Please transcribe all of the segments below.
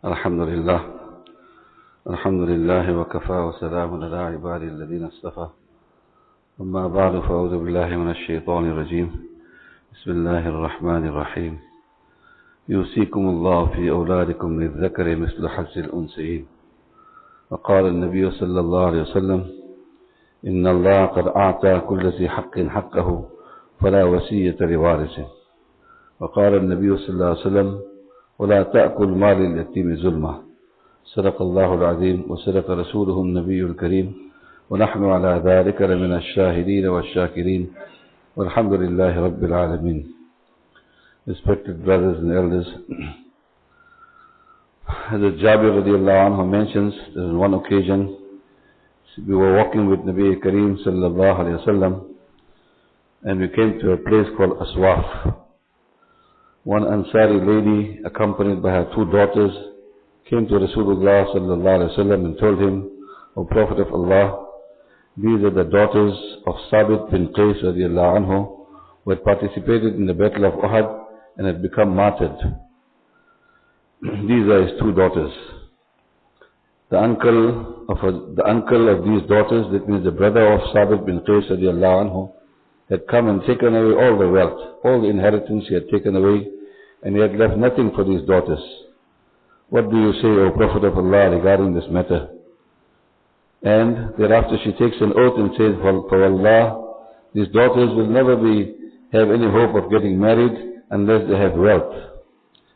الحمد لله الحمد لله وكفى وسلام على عباده الذين اصطفى أما بعد فأعوذ بالله من الشيطان الرجيم بسم الله الرحمن الرحيم يوصيكم الله في أولادكم للذكر مثل حظ الأنثيين وقال النبي صلى الله عليه وسلم إن الله قد أعطى كل ذي حق حقه فلا وصية لوارث وقال النبي صلى الله عليه وسلم ولا تأكل مال اليتيم ظلما صدق الله العظيم وصدق رسوله النبي الكريم ونحن على ذلك لمن الشاهدين والشاكرين والحمد لله رب العالمين. Respected brothers and elders, Hazrat Jabir radiallahu anhu mentions that on one occasion we were walking with Nabi Kareem sallallahu alayhi wasallam and we came to a place called Aswaf. One Ansari lady accompanied by her two daughters came to Rasulullah sallallahu alayhi wasallam and told him, O Prophet of Allah, these are the daughters of Sabit bin Qais radiallahu anhu who had participated in the battle of Uhud and had become martyred. These are his two daughters. The uncle of these daughters, that means the brother of Sabit bin Qais radiallahu anhu, had come and taken away all the wealth, all the inheritance he had taken away, and he had left nothing for these daughters. What do you say, O Prophet of Allah, regarding this matter? And thereafter she takes an oath and says, for Allah, these daughters will never have any hope of getting married unless they have wealth.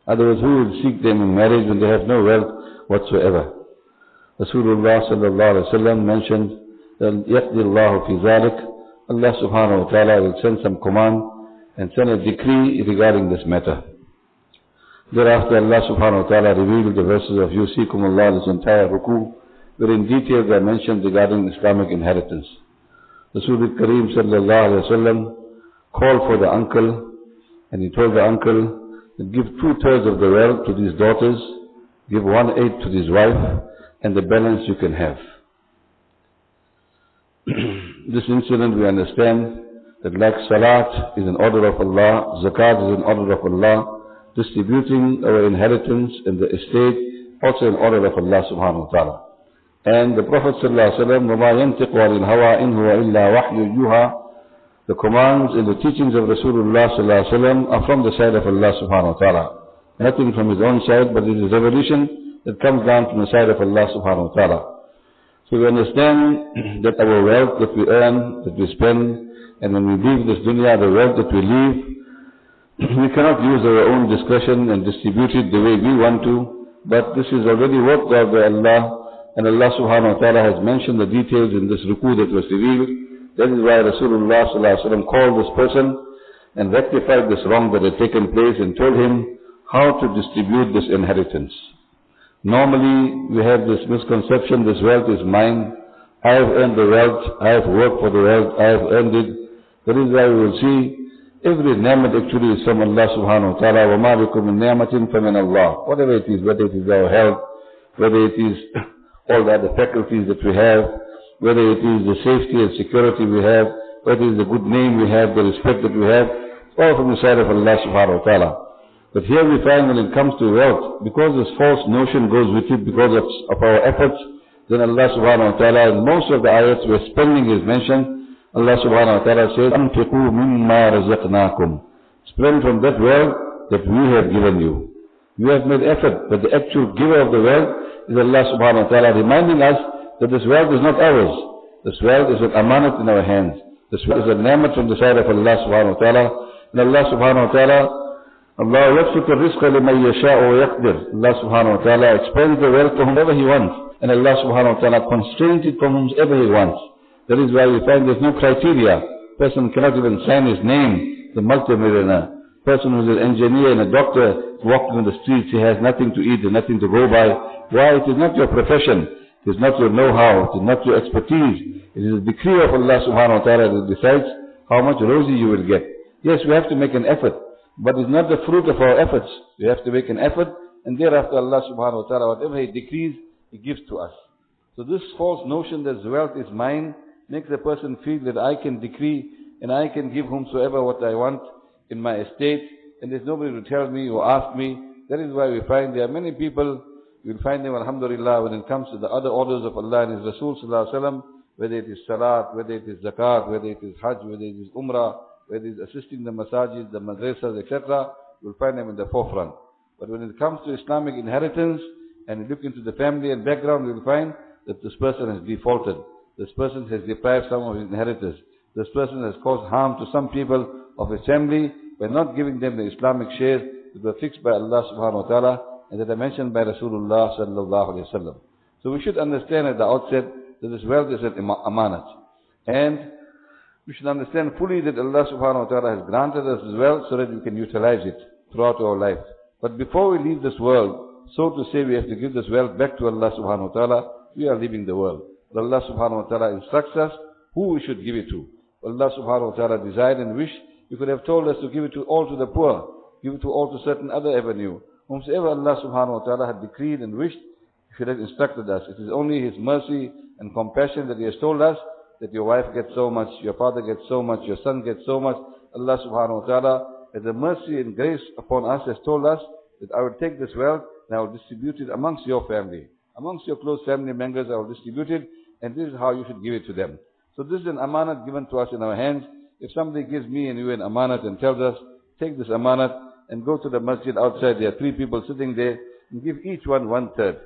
Otherwise, who will seek them in marriage when they have no wealth whatsoever? Rasulullah sallallahu alaihi wasallam mentioned that يَقْدِي اللَّهُ فِي ذَلِكَ, Allah subhanahu wa ta'ala will send some command and send a decree regarding this matter. Thereafter Allah subhanahu wa ta'ala revealed the verses of Yusikum Allah, this entire ruku, wherein details are mentioned regarding Islamic inheritance. Rasul Kareem sallallahu alayhi wa sallam called for the uncle and he told the uncle to give 2/3 of the wealth to these daughters, give 1/8 to his wife, and the balance you can have. This incident we understand that like Salat is an order of Allah, Zakat is an order of Allah, distributing our inheritance in the estate also an order of Allah subhanahu wa ta'ala. And the Prophet sallallahu alaihi wasallam, وَمَا يَنْتِقُ عَنِ الْهَوَىٰ إِنْ هُوَ إِلَّا وَحْيُ يُوحَىٰ, the commands and the teachings of Rasulullah sallallahu alaihi wasallam are from the side of Allah subhanahu wa ta'ala. Nothing from his own side, but it is revelation that comes down from the side of Allah subhanahu wa ta'ala. So we understand that our wealth that we earn, that we spend, and when we leave this dunya, the wealth that we leave, we cannot use our own discretion and distribute it the way we want to, but this is already worked out by Allah, and Allah subhanahu wa ta'ala has mentioned the details in this ruku that was revealed. That is why Rasulullah sallallahu alaihi wasallam called this person and rectified this wrong that had taken place and told him how to distribute this inheritance. Normally, we have this misconception, this wealth is mine, I have earned the wealth, I have worked for the wealth, I have earned it. That is why we will see every ni'mat actually is from Allah subhanahu wa ta'ala. وَمَا بِكُم مِّن نِعْمَةٍ فَمِنَ اللَّهِ. Whatever it is, whether it is our health, whether it is all the other faculties that we have, whether it is the safety and security we have, whether it is the good name we have, the respect that we have, all from the side of Allah subhanahu wa ta'ala. But here we find when it comes to wealth, because this false notion goes with it because of our efforts, then Allah subhanahu wa ta'ala, in most of the ayats where spending is mentioned, Allah subhanahu wa ta'ala says, أَنْفِقُوا مِمَّا رَزَقْنَاكُمْ. Spend from that wealth that we have given you. You have made effort, but the actual giver of the wealth is Allah subhanahu wa ta'ala, reminding us that this wealth is not ours. This wealth is an amanat in our hands. This wealth is a ni'mat from the side of Allah subhanahu wa ta'ala. And Allah subhanahu wa ta'ala, Allah يَبْسُطُ الرِّزْقَ لِمَنْ يَشَاءُ وَيَقْدِرُ. Allah subhanahu wa ta'ala expands the wealth to whomever He wants. And Allah subhanahu wa ta'ala constrains it from whomever He wants. That is why we find there is no criteria. Person cannot even sign his name, the multimillionaire. Person who is an engineer and a doctor walking on the streets, he has nothing to eat and nothing to go by. Why? It is not your profession. It is not your know-how. It is not your expertise. It is a decree of Allah subhanahu wa ta'ala that decides how much rosy you will get. Yes, we have to make an effort. But it's not the fruit of our efforts. We have to make an effort, and thereafter Allah subhanahu wa ta'ala, whatever He decrees, He gives to us. So this false notion that wealth is mine makes a person feel that I can decree and I can give whomsoever what I want in my estate, and there's nobody to tell me or ask me. That is why we find there are many people You'll find them, alhamdulillah, when it comes to the other orders of Allah and His Rasul sallallahu alaihi wasallam, whether it is salat, whether it is zakat, whether it is hajj, whether it is umrah, whether it is assisting the masajid, the madrasas, etc., you'll find them in the forefront. But when it comes to Islamic inheritance, and you look into the family and background, you'll find that this person has defaulted. This person has deprived some of his inheritors. This person has caused harm to some people of his family by not giving them the Islamic shares that were fixed by Allah subhanahu wa ta'ala and that are mentioned by Rasulullah sallallahu alayhi wa sallam. So we should understand at the outset that this wealth is an amanat. And we should understand fully that Allah subhanahu wa ta'ala has granted us this wealth so that we can utilize it throughout our life. But before we leave this world, so to say, we have to give this wealth back to Allah subhanahu wa ta'ala. We are leaving the world. But Allah subhanahu wa ta'ala instructs us who we should give it to. Allah subhanahu wa ta'ala desired and wished, He could have told us to give it to all to the poor, give it to all to certain other avenue. Whomsoever Allah subhanahu wa ta'ala had decreed and wished, He should have instructed us. It is only His mercy and compassion that He has told us that your wife gets so much, your father gets so much, your son gets so much. Allah subhanahu wa ta'ala, as a mercy and grace upon us, has told us that I will take this wealth and I will distribute it amongst your family. Amongst your close family members, I will distribute it, and this is how you should give it to them. So this is an amanat given to us in our hands. If somebody gives me and you an amanat and tells us, take this amanat and go to the masjid outside, there are 3 people sitting there, and give each one 1/3.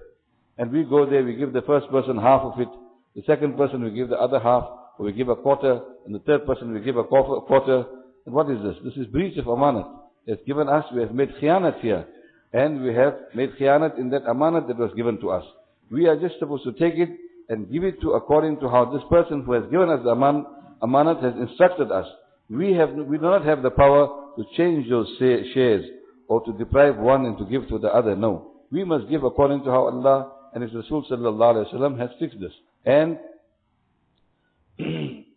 And we go there, we give the first person half of it, the second person we give the other half, or we give a quarter, and the third person we give a quarter. And what is this? This is breach of amanat. It's given us, we have made khiyanat here. And we have made khiyanat in that amanat that was given to us. We are just supposed to take it and give it to according to how this person who has given us the amanat has instructed us. We do not have the power to change those shares or to deprive one and to give to the other. No. We must give according to how Allah and His Rasul sallallahu alaihi wasallam has fixed this. And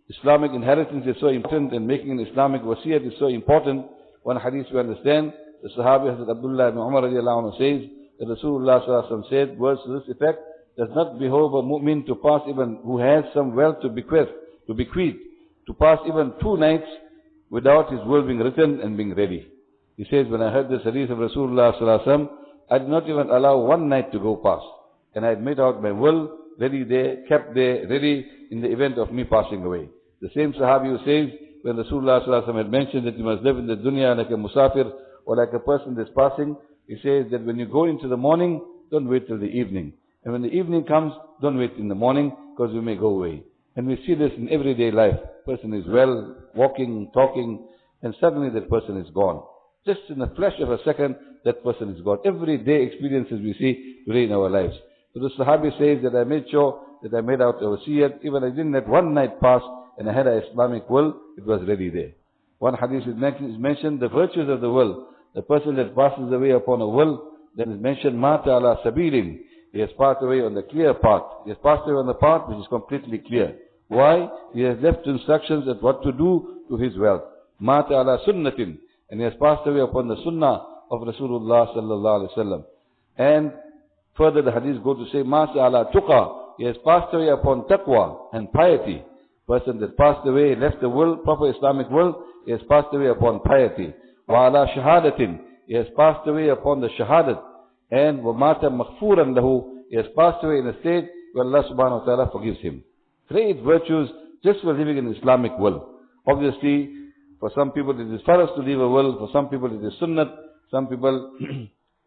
Islamic inheritance is so important, and making an Islamic wasiyat is so important. One hadith we understand, the Sahabi Hazrat Abdullah ibn Umar radiallahu anhu says that Rasulullah sallallahu alaihi wasallam said, words to this effect, does not behove a mu'min to pass even, who has some wealth to bequeath, to pass even 2 nights without his will being written and being ready. He says, when I heard this hadith of Rasulullah sallallahu alaihi wasallam, I did not even allow 1 night to go past. And I had made out my will, ready there, kept there, ready in the event of me passing away. The same Sahabi who says, when Rasulullah sallallahu alaihi wasallam had mentioned that you must live in the dunya like a musafir or like a person that's passing, he says that when you go into the morning, don't wait till the evening. And when the evening comes, don't wait in the morning, because you may go away. And we see this in everyday life. Person is well, walking, talking, and suddenly that person is gone. Just in the flash of a second, that person is gone. Everyday experiences we see today in our lives. So the Sahabi says that I made sure that I made out a wasiyat, even I didn't let 1 night pass, and I had an Islamic will, it was ready there. One hadith is mentioned, the virtues of the will. The person that passes away upon a will, then is mentioned, mata ala sabilin. He has passed away on the clear path. He has passed away on the path which is completely clear. Why? He has left instructions at what to do to his wealth. Mata ala sunnatin. And he has passed away upon the sunnah of Rasulullah sallallahu alaihi wasallam. And further the hadith go to say, mata ala tuqa. He has passed away upon taqwa and piety. Person that passed away, left the will, proper Islamic will, he has passed away upon piety. Wa ala shahadatin. He has passed away upon the shahadat. And وَمَاتَ مَغْفُورًا لَهُ. He has passed away in a state where Allah subhanahu wa ta'ala forgives him. Great virtues just for living an Islamic will. Obviously, for some people it is for us to leave a will, for some people it is sunnat, some people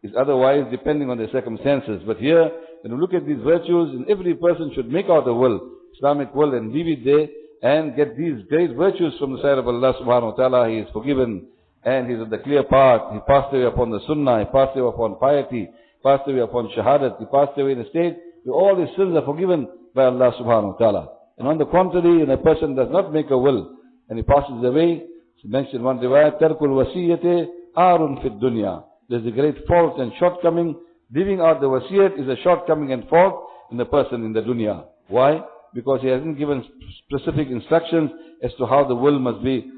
is otherwise depending on their circumstances. But here, when we look at these virtues, and every person should make out a will, Islamic will, and leave it there, and get these great virtues from the side of Allah subhanahu wa ta'ala. He is forgiven, and he is on the clear path. He passed away upon the sunnah, he passed away upon piety, passed away upon shahadat, he passed away in a state where all his sins are forgiven by Allah subhanahu wa ta'ala. And on the contrary, when a person does not make a will, and he passes away, it's mentioned one riwayat, tarkul wasiyate haroon fid dunya. There's a great fault and shortcoming. Leaving out the wasiyat is a shortcoming and fault in the person in the dunya. Why? Because he hasn't given specific instructions as to how the will must be,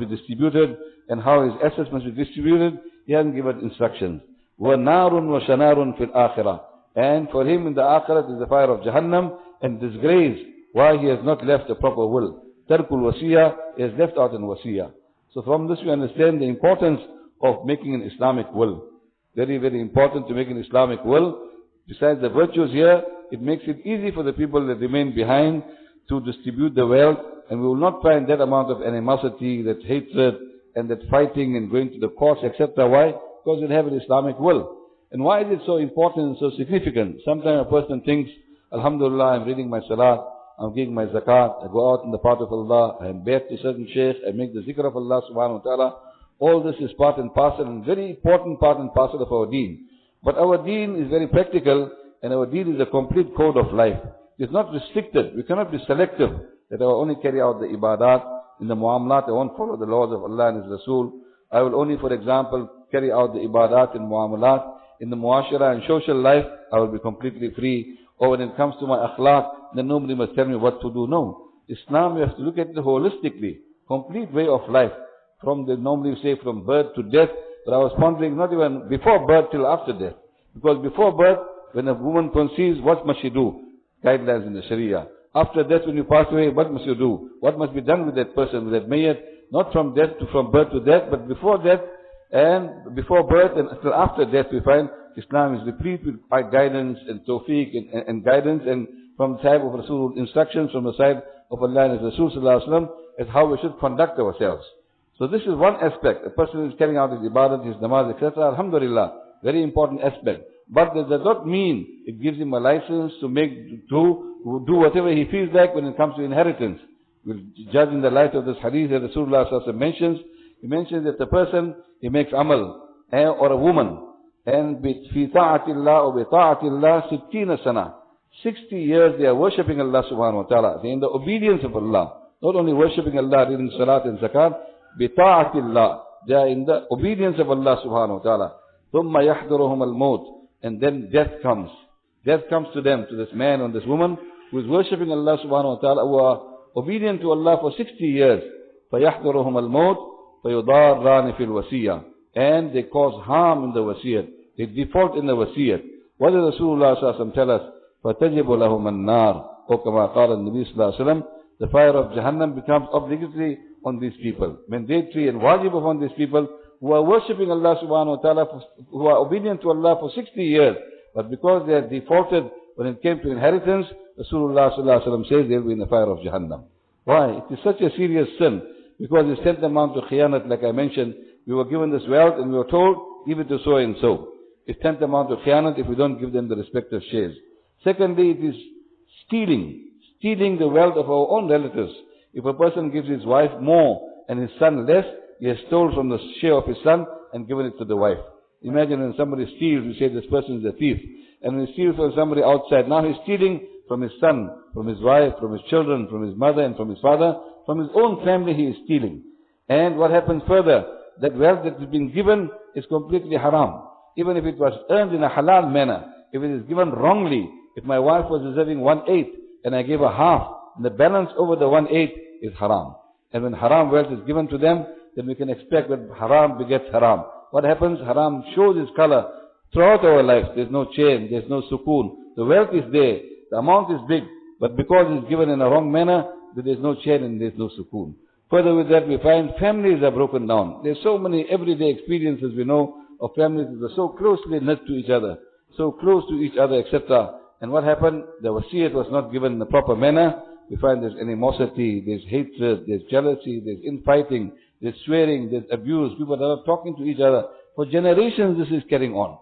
distributed, and how his assets must be distributed. He hasn't given instructions. وَنَارٌ وَشَنَارٌ فِي الْآخِرَةِ. And for him in the Akhirat is the fire of Jahannam and disgrace. Why? He has not left a proper will. Tarkul wasiyah, he has left out an wasiyah. So from this we understand the importance of making an Islamic will. Very, very important to make an Islamic will. Besides the virtues here, it makes it easy for the people that remain behind to distribute the wealth, and we will not find that amount of animosity, that hatred, and that fighting and going to the courts, etc. Why? Because we have an Islamic will. And why is it so important and so significant? Sometimes a person thinks, Alhamdulillah, I'm reading my salat, I'm giving my zakat, I go out in the path of Allah, I am back to certain shaykh, I make the zikr of Allah subhanahu wa ta'ala. All this is part and parcel, and very important part and parcel of our deen. But our deen is very practical, and our deen is a complete code of life. It's not restricted. We cannot be selective that I will only carry out the ibadat. In the muamalat, I won't follow the laws of Allah and His Rasul. I will only, for example, carry out the ibadat in muamalat. In the muashara and social life, I will be completely free. Or when it comes to my akhlaq, then nobody must tell me what to do. No. Islam, you have to look at it holistically. Complete way of life. From the, normally we say from birth to death. But I was pondering not even before birth till after death. Because before birth, when a woman conceives, what must she do? Guidelines in the Sharia. After death, when you pass away, what must you do? What must be done with that person, with that mayyat? Not from death to from birth to death, but before death and before birth and until after death, we find Islam is replete with guidance and tawfiq and guidance, and from the side of Rasul, instructions from the side of Allah and His Rasul sallallahu alaihi wasallam as how we should conduct ourselves. So this is one aspect. A person is carrying out his ibadat, his namaz, etc. Alhamdulillah, very important aspect. But that does not mean it gives him a license to do whatever he feels like when it comes to inheritance. We'll judge in the light of this hadith that Rasulullah sallallahu alaihi wasallam mentions. He mentions that the person, he makes amal, or a woman, and fi ta'atillah or bi ta'atillah 60 sana. 60 years they are worshipping Allah subhanahu wa ta'ala. They are in the obedience of Allah. Not only worshipping Allah, reading salat and zakat, bi ta'atillah. They are in the obedience of Allah subhanahu wa ta'ala. ثُمَّ يَحْضُرُهُمَ الْمَوْتِ. And then death comes. Death comes to them, to this man and this woman who is worshipping Allah subhanahu wa ta'ala, who are obedient to Allah for 60 years. فَيَحْضُرُهُمَ الْمَوْتِ فَيُضَارَّانِ فِي الْوَسِيَّةِ. And they cause harm in the wasiyat. They default in the wasiyat. What does Rasulullah sallallahu alaihi wasallam tell us? فَتَجِبُ لَهُمَ النَّارِ. Or كما قال النبي sallallahu alaihi wasallam, the fire of Jahannam becomes obligatory on these people. Mandatory and wajib upon these people who are worshipping Allah subhanahu wa ta'ala, who are obedient to Allah for 60 years. But because they are defaulted when it came to inheritance, Rasulullah sallallahu alaihi wasallam says they will be in the fire of Jahannam. Why? It is such a serious sin. Because it sent them on to khiyanat, like I mentioned. We were given this wealth and we were told, give it to so and so. It sent them on to khiyanat if we don't give them the respective shares. Secondly, it is stealing the wealth of our own relatives. If a person gives his wife more and his son less, he has stolen from the share of his son and given it to the wife. Imagine when somebody steals, we say this person is a thief. And when he steals from somebody outside, now he's stealing from his son, from his wife, from his children, from his mother and from his father. From his own family he is stealing. And what happens further? That wealth that has been given is completely haram. Even if it was earned in a halal manner, if it is given wrongly, if my wife was deserving 1/8 and I gave her half, and the balance over the 1/8 is haram. And when haram wealth is given to them, then we can expect that haram begets haram. What happens? Haram shows its color throughout our lives. There's no chain, there's no sukoon. The wealth is there, the amount is big, but because it's given in a wrong manner, there's no chain and there's no sukoon. Further with that, we find families are broken down. There's so many everyday experiences we know of families that are so closely knit to each other, so close to each other, etc. And what happened? The wasiyat was not given in the proper manner. We find there's animosity, there's hatred, there's jealousy, there's infighting, there's swearing, there's abuse. People are not talking to each other. For generations this is carrying on.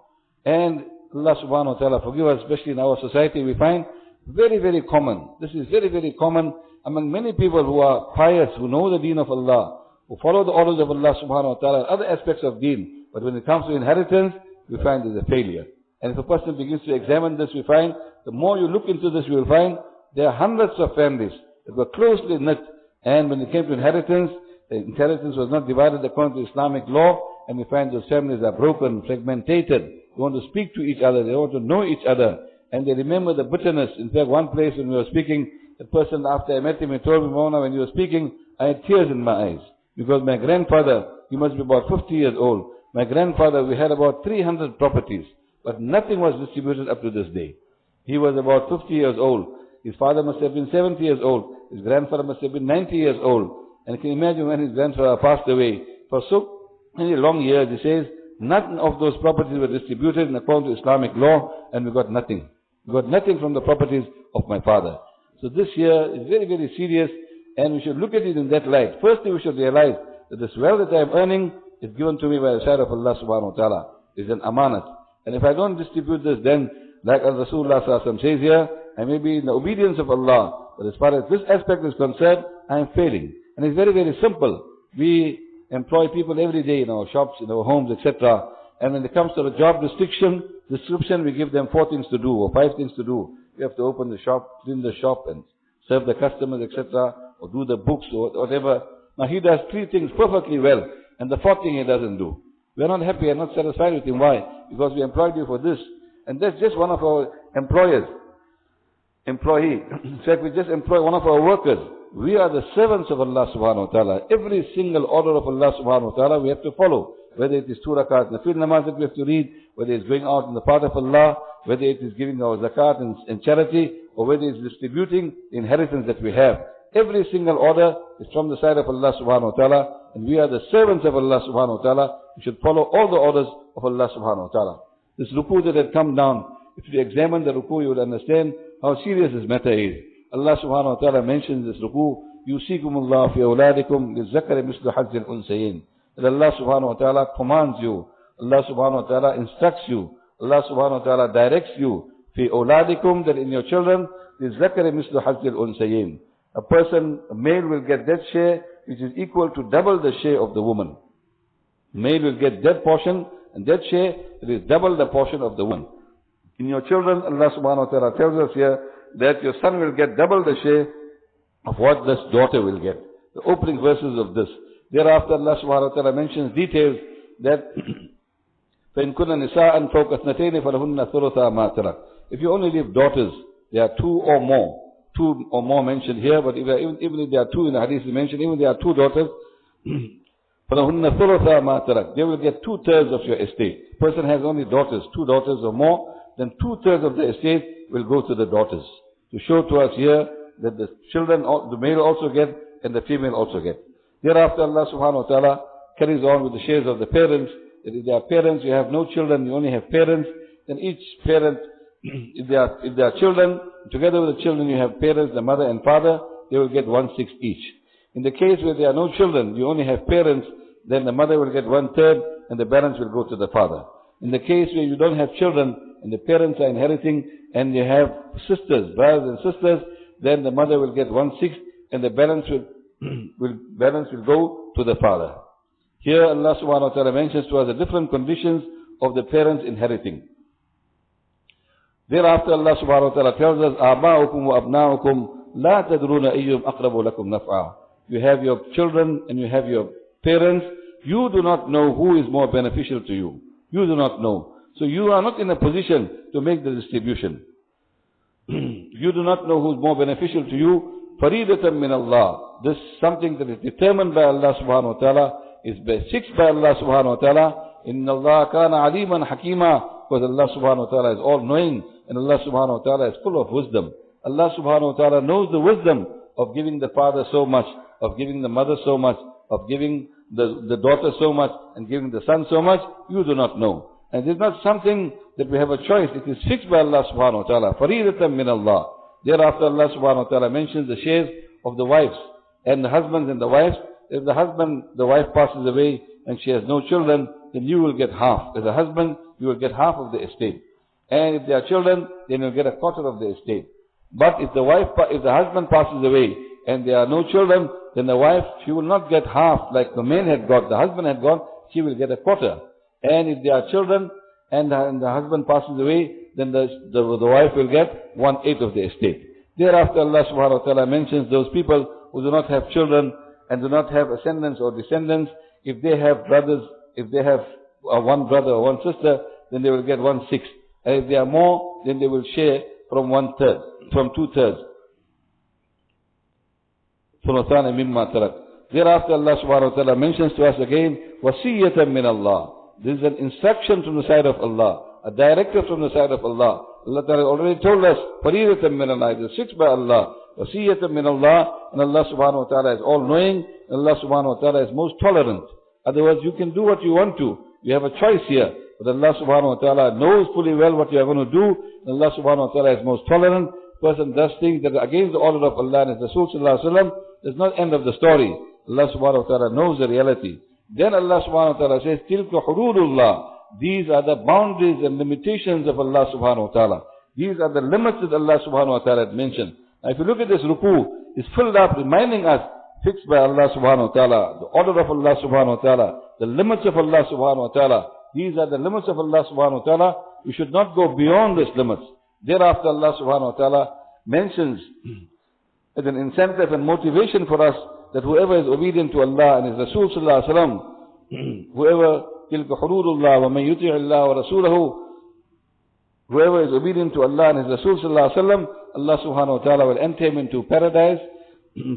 And Allah subhanahu wa ta'ala forgive us, especially in our society, we find very, very common. This is very, very common among many people who are pious, who know the deen of Allah, who follow the orders of Allah subhanahu wa ta'ala and other aspects of deen. But when it comes to inheritance, we find there's a failure. And if a person begins to examine this, we find, the more you look into this, you will find there are hundreds of families that were closely knit. And when it came to inheritance, the inheritance was not divided according to Islamic law, and we find those families are broken, fragmented. They want to speak to each other, they want to know each other, and they remember the bitterness. In fact, one place when we were speaking, the person after I met him, he told me, Moulana, when you were speaking, I had tears in my eyes. Because my grandfather, he must be about 50 years old. My grandfather, we had about 300 properties, but nothing was distributed up to this day. He was about 50 years old. His father must have been 70 years old. His grandfather must have been 90 years old. And you can imagine when his grandfather passed away, for so many long years, he says, None of those properties were distributed in accordance to Islamic law, and we got nothing. We got nothing from the properties of my father. So this here is very, very serious, and we should look at it in that light. Firstly, we should realize that this wealth that I am earning is given to me by the side of Allah subhanahu wa ta'ala. It's an amanat. And if I don't distribute this, then, like Rasulullah sallallahu alaihi wasallam says here, I may be in the obedience of Allah, but as far as this aspect is concerned, I am failing. And it's very, very simple. We employ people every day in our shops, in our homes, etc. And when it comes to the job description, we give them 4 things to do or 5 things to do. We have to open the shop, clean the shop, and serve the customers, etc. Or do the books or whatever. Now he does 3 things perfectly well, and the 4th thing he doesn't do. We are not happy and not satisfied with him. Why? Because we employed you for this. And that's just one of our employee. In fact, we just employ one of our workers. We are the servants of Allah subhanahu wa ta'ala. Every single order of Allah subhanahu wa ta'ala we have to follow. Whether it is 2 rakat nafil namaz that we have to read, whether it's going out in the path of Allah, whether it is giving our zakat and charity, or whether it's distributing the inheritance that we have. Every single order is from the side of Allah subhanahu wa ta'ala, and we are the servants of Allah subhanahu wa ta'ala. We should follow all the orders of Allah subhanahu wa ta'ala. This ruku that had come down, if you examine the ruku, you will understand how serious this matter is. Allah subhanahu wa ta'ala mentions this ruku, yusikumullah fi awladikum lizzakari mislu hazzil unsayin. That Allah subhanahu wa ta'ala commands you, Allah subhanahu wa ta'ala instructs you, Allah subhanahu wa ta'ala directs you, fi awladikum, that in your children, lizzakari mislu hazzil unsayin. A male will get that share which is equal to double the share of the woman. Male will get that portion, and that share that is double the portion of the woman. In your children, Allah subhanahu wa ta'ala tells us here that your son will get double the share of what this daughter will get. The opening verses of this. Thereafter Allah subhanahu wa ta'ala mentions details that فَإِن كُنَّ نِسَاءً فَوْقَ اثْنَتَيْنِ فَلَهُنَّ ثُلُثَا مَا تَرَكَ. If you only leave daughters, there are 2 or more mentioned here, but even if there are 2 in the hadith mentioned, even if there are 2 daughters, فَلَهُنَّ ثُلُثَا مَا تَرَكَ. They will get 2/3 of your estate. The person has only daughters, 2 daughters or more, then 2/3 of the estate will go to the daughters. To show to us here that the children, the male also get and the female also get. Thereafter Allah subhanahu wa ta'ala carries on with the shares of the parents. That if they are parents, you have no children, you only have parents, then each parent, if they are children, together with the children you have parents, the mother and father, they will get 1/6 each. In the case where there are no children, you only have parents, then the mother will get 1/3 and the balance will go to the father. In the case where you don't have children and the parents are inheriting and you have sisters, brothers and sisters, then the mother will get 1/6 and the balance will go to the father. Here Allah subhanahu wa ta'ala mentions to us the different conditions of the parents inheriting. Thereafter Allah subhanahu wa ta'ala tells us, آباؤكم وأبناؤكم لا تدرون أيهم أقرب لكم نفعا. You have your children and you have your parents. You do not know who is more beneficial to you. You do not know. So you are not in a position to make the distribution. You do not know who is more beneficial to you. Faridatan min Allah. This is something that is determined by Allah subhanahu wa ta'ala, is fixed by Allah subhanahu wa ta'ala. Inna Allah kana aliman hakima. Because Allah subhanahu wa ta'ala is all knowing and Allah subhanahu wa ta'ala is full of wisdom. Allah subhanahu wa ta'ala knows the wisdom of giving the father so much, of giving the mother so much, of giving the daughter so much and giving the son so much. You do not know. And it is not something that we have a choice. It is fixed by Allah subhanahu wa ta'ala. Faridatan min Allah. Thereafter Allah subhanahu wa ta'ala mentions the shares of the wives and the husbands and the wives. If the wife passes away and she has no children, then you will get half. As a husband, you will get half of the estate. And if there are children, then you'll get a quarter of the estate. But if the husband passes away and there are no children, then the wife, she will not get half like the man had got, the husband had got, she will get a quarter. And if there are children and the husband passes away, then the wife will get 1/8 of the estate. Thereafter Allah subhanahu wa ta'ala mentions those people who do not have children and do not have ascendants or descendants. If they have brothers, if they have one brother or one sister, then they will get 1/6. And if they are more, then they will share from 1/3, from 2/3. Thereafter Allah subhanahu wa ta'ala mentions to us again, wasiyatan min Allah. This is an instruction from the side of Allah, a directive from the side of Allah. Allah ta'ala already told us, faridatan min Allah, it is fixed by Allah. Wasiyatan min Allah, and Allah subhanahu wa ta'ala is all knowing, and Allah subhanahu wa ta'ala is most tolerant. Otherwise you can do what you want to. You have a choice here. But Allah subhanahu wa ta'ala knows fully well what you are going to do. And Allah subhanahu wa ta'ala is most tolerant. Person does things that are against the order of Allah and His Rasul sallallahu alaihi wasallam. There's not end of the story. Allah subhanahu wa ta'ala knows the reality. Then Allah subhanahu wa ta'ala says, Tilka hududullah. These are the boundaries and limitations of Allah subhanahu wa ta'ala. These are the limits that Allah subhanahu wa ta'ala had mentioned. Now if you look at this ruku, it's filled up reminding us, fixed by Allah subhanahu wa ta'ala, the order of Allah subhanahu wa ta'ala, the limits of Allah subhanahu wa ta'ala. These are the limits of Allah subhanahu wa ta'ala. We should not go beyond these limits. Thereafter Allah subhanahu wa ta'ala mentions as an incentive and motivation for us that whoever is obedient to Allah and His Rasul sallallahu alaihi wasallam, whoever tilka hududullah wa man yuti' Allah wa rasulahu, whoever is obedient to Allah and His Rasul sallallahu alaihi wasallam, Allah subhanahu wa ta'ala will enter him into paradise,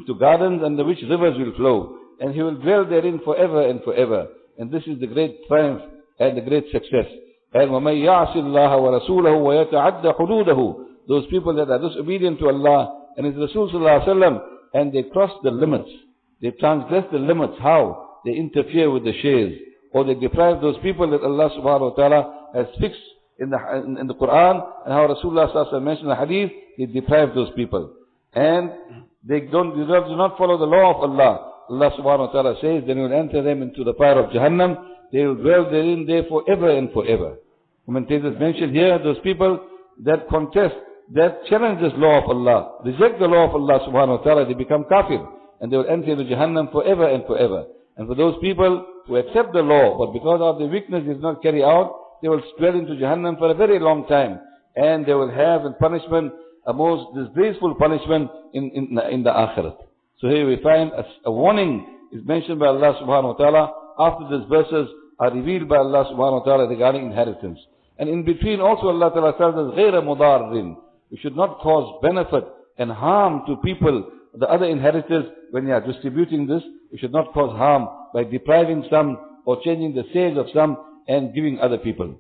to gardens under which rivers will flow, and he will dwell therein forever and forever. And this is the great triumph and the great success. And وَمَنْ يَعْصِ اللَّهَ وَرَسُولَهُ وَيَتَعَدَّ حُدُودَهُ, those people that are disobedient to Allah and His Rasul sallallahu alaihi wasallam, and they cross the limits, they transgress the limits. How? They interfere with the shares, or they deprive those people that Allah subhanahu wa ta'ala has fixed in the Quran, and how Rasulullah sallallahu alaihi wasallam mentioned in the hadith, they deprive those people. And they do not follow the law of Allah. Allah subhanahu wa ta'ala says, then He will enter them into the fire of Jahannam. They will dwell therein there forever and forever. Commentators mention here those people that contest, that challenge this law of Allah, reject the law of Allah subhanahu wa ta'ala, they become kafir, and they will enter into Jahannam forever and forever. And for those people who accept the law, but because of their weakness is not carried out, they will dwell into Jahannam for a very long time, and they will have in punishment a most disgraceful punishment in the Akhirat. So here we find a warning is mentioned by Allah subhanahu wa ta'ala after these verses are revealed by Allah subhanahu wa ta'ala regarding inheritance. And in between also Allah ta'ala tells us, غَيْرَ مُضَارٍ. We should not cause benefit and harm to people, the other inheritors, when you are distributing this. We should not cause harm by depriving some or changing the sales of some and giving other people.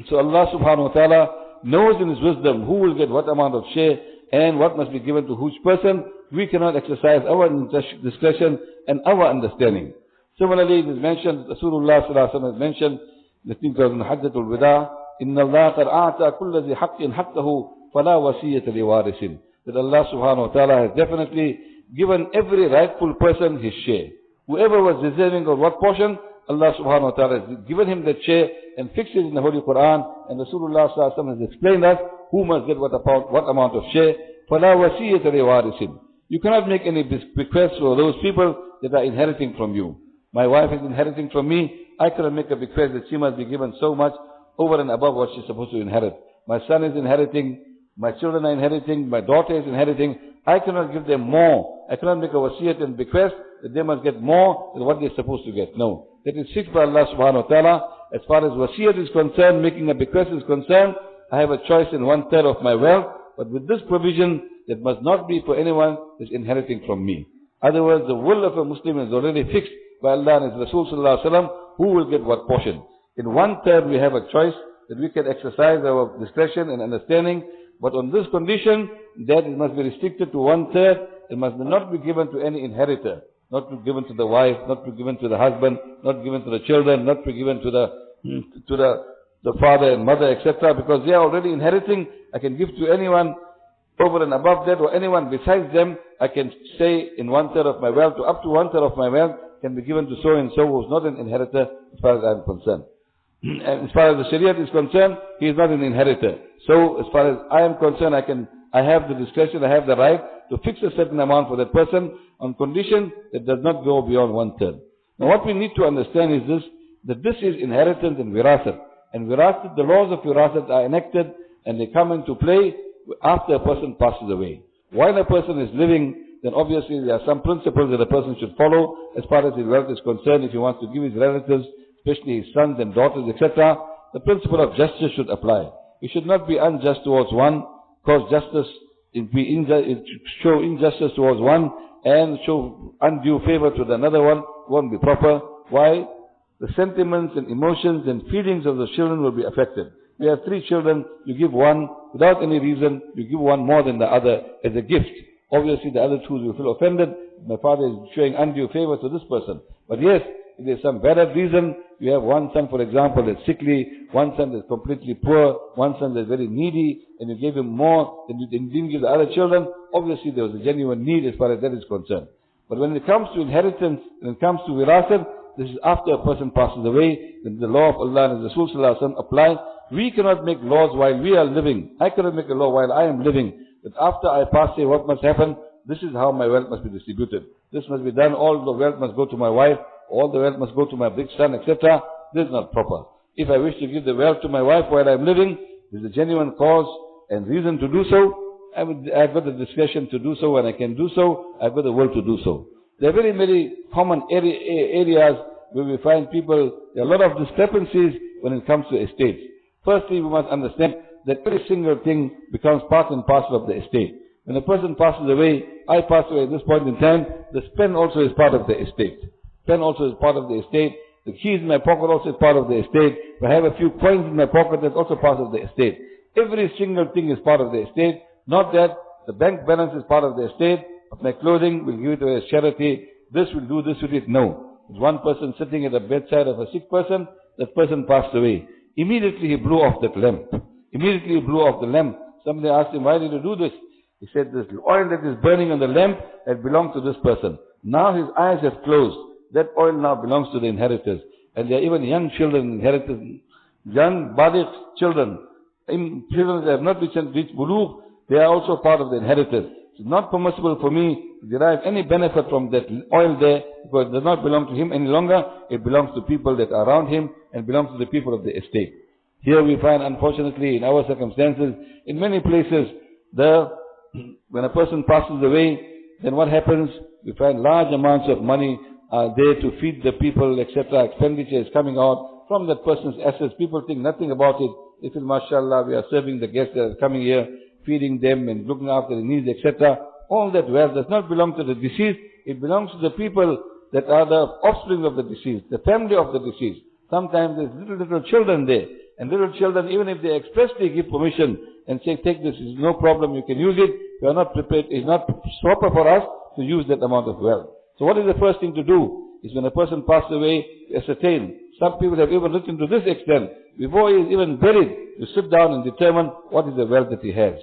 So Allah subhanahu wa ta'ala knows in His wisdom who will get what amount of share and what must be given to which person. We cannot exercise our discretion and our understanding. Similarly, it is mentioned, Rasulullah sallallahu alaihi wasallam has mentioned, the thing called Hajjatul Wada, Inna Allah qad a'ta kulla zi haqqin haqqahu fala wasiyata liwarisin. That Allah subhanahu wa ta'ala has definitely given every rightful person his share. Whoever was deserving of what portion, Allah subhanahu wa ta'ala has given him that share and fixed it in the Holy Quran. And Rasulullah sallallahu alaihi wasallam has explained us who must get what amount of share. فَلَا وَسِيَّةَ لِوَارِثٍ. You cannot make any bequests for those people that are inheriting from you. My wife is inheriting from me. I cannot make a bequest that she must be given so much over and above what she's supposed to inherit. My son is inheriting. My children are inheriting. My daughter is inheriting. I cannot give them more. I cannot make a wasiyat and bequest that they must get more than what they're supposed to get. No. That is fixed by Allah subhanahu wa ta'ala. As far as wasiyat is concerned, making a bequest is concerned, I have a choice in 1/3 of my wealth. But with this provision, that must not be for anyone who is inheriting from me. Otherwise, the will of a Muslim is already fixed by Allah and His Rasul sallallahu alaihi wasallam, who will get what portion. In 1/3 we have a choice that we can exercise our discretion and understanding, but on this condition, that it must be restricted to 1/3. It must not be given to any inheritor, not be given to the wife, not be given to the husband, not given to the children, not be given to the father and mother, etc. Because they are already inheriting. I can give to anyone over and above that, or anyone besides them. I can say in 1/3 of my wealth, to up to 1/3 of my wealth can be given to so and so who is not an inheritor, as far as I am concerned. And as far as the Shariat is concerned, he is not an inheritor. So as far as I am concerned, I have the discretion, I have the right to fix a certain amount for that person on condition that does not go beyond 1/3. Now what we need to understand is this, that this is inheritance and wirasat. And wirasat, the laws of wirasat are enacted and they come into play after a person passes away. While a person is living, then obviously there are some principles that a person should follow as far as his wealth is concerned. If he wants to give his relatives, especially his sons and daughters, etc., the principle of justice should apply. He should not be unjust towards one, cause justice, show injustice towards one, and show undue favor to another one. Won't be proper. Why? The sentiments and emotions and feelings of the children will be affected. You have 3 children, you give one without any reason, you give one more than the other as a gift. Obviously the other 2 will feel offended. My father is showing undue favor to this person. But yes, If there's some valid reason, you have one son, for example, that's sickly, one son that's completely poor, one son that's very needy, and you gave him more than you didn't give the other children, obviously there was a genuine need as far as that is concerned. But when it comes to inheritance, when it comes to wirasat, this is after a person passes away, then the law of Allah and Rasul Sallallahu Alaihi Wasallam apply. We cannot make laws while we are living. I cannot make a law while I am living. That after I pass away, what must happen? This is how my wealth must be distributed. This must be done. All the wealth must go to my wife. All the wealth must go to my big son, etc. This is not proper. If I wish to give the wealth to my wife while I am living, there is a genuine cause and reason to do so. I've got the discretion to do so, and I can do so. I've got the will to do so. There are very many common areas where we find people, there are a lot of discrepancies when it comes to estates. Firstly, we must understand that every single thing becomes part and parcel of the estate. When a person passes away, I pass away at this point in time, the pen also is part of the estate. Pen also is part of the estate. The keys in my pocket also is part of the estate. If I have a few coins in my pocket, that's also part of the estate. Every single thing is part of the estate. Not that the bank balance is part of the estate, but my clothing, we'll give it away as charity. This will do, this will do. No. There's one person sitting at the bedside of a sick person, that person passed away. Immediately he blew off that lamp. Immediately he blew off the lamp. Somebody asked him, why did you do this? He said, this oil that is burning on the lamp had belonged to this person. Now his eyes have closed. That oil now belongs to the inheritors. And there are even young children inheritors, young baligh children, children that have not reached bulugh, they are also part of the inheritors. It's not permissible for me to derive any benefit from that oil there, because it does not belong to him any longer. It belongs to people that are around him and belongs to the people of the estate. Here we find, unfortunately, in our circumstances, in many places, when a person passes away, then what happens? We find large amounts of money are there to feed the people, etc. Expenditure is coming out from that person's assets. People think nothing about it. They feel, mashallah, we are serving the guests that are coming here, feeding them and looking after their needs, etc. All that wealth does not belong to the deceased. It belongs to the people that are the offspring of the deceased, the family of the deceased. Sometimes there's little children there. And little children, even if they expressly give permission and say, take this, it's no problem, you can use it, we are not prepared, it's not proper for us to use that amount of wealth. So what is the first thing to do? Is when a person passes away, ascertain. Some people have even written to this extent, before he is even buried, you sit down and determine what is the wealth that he has.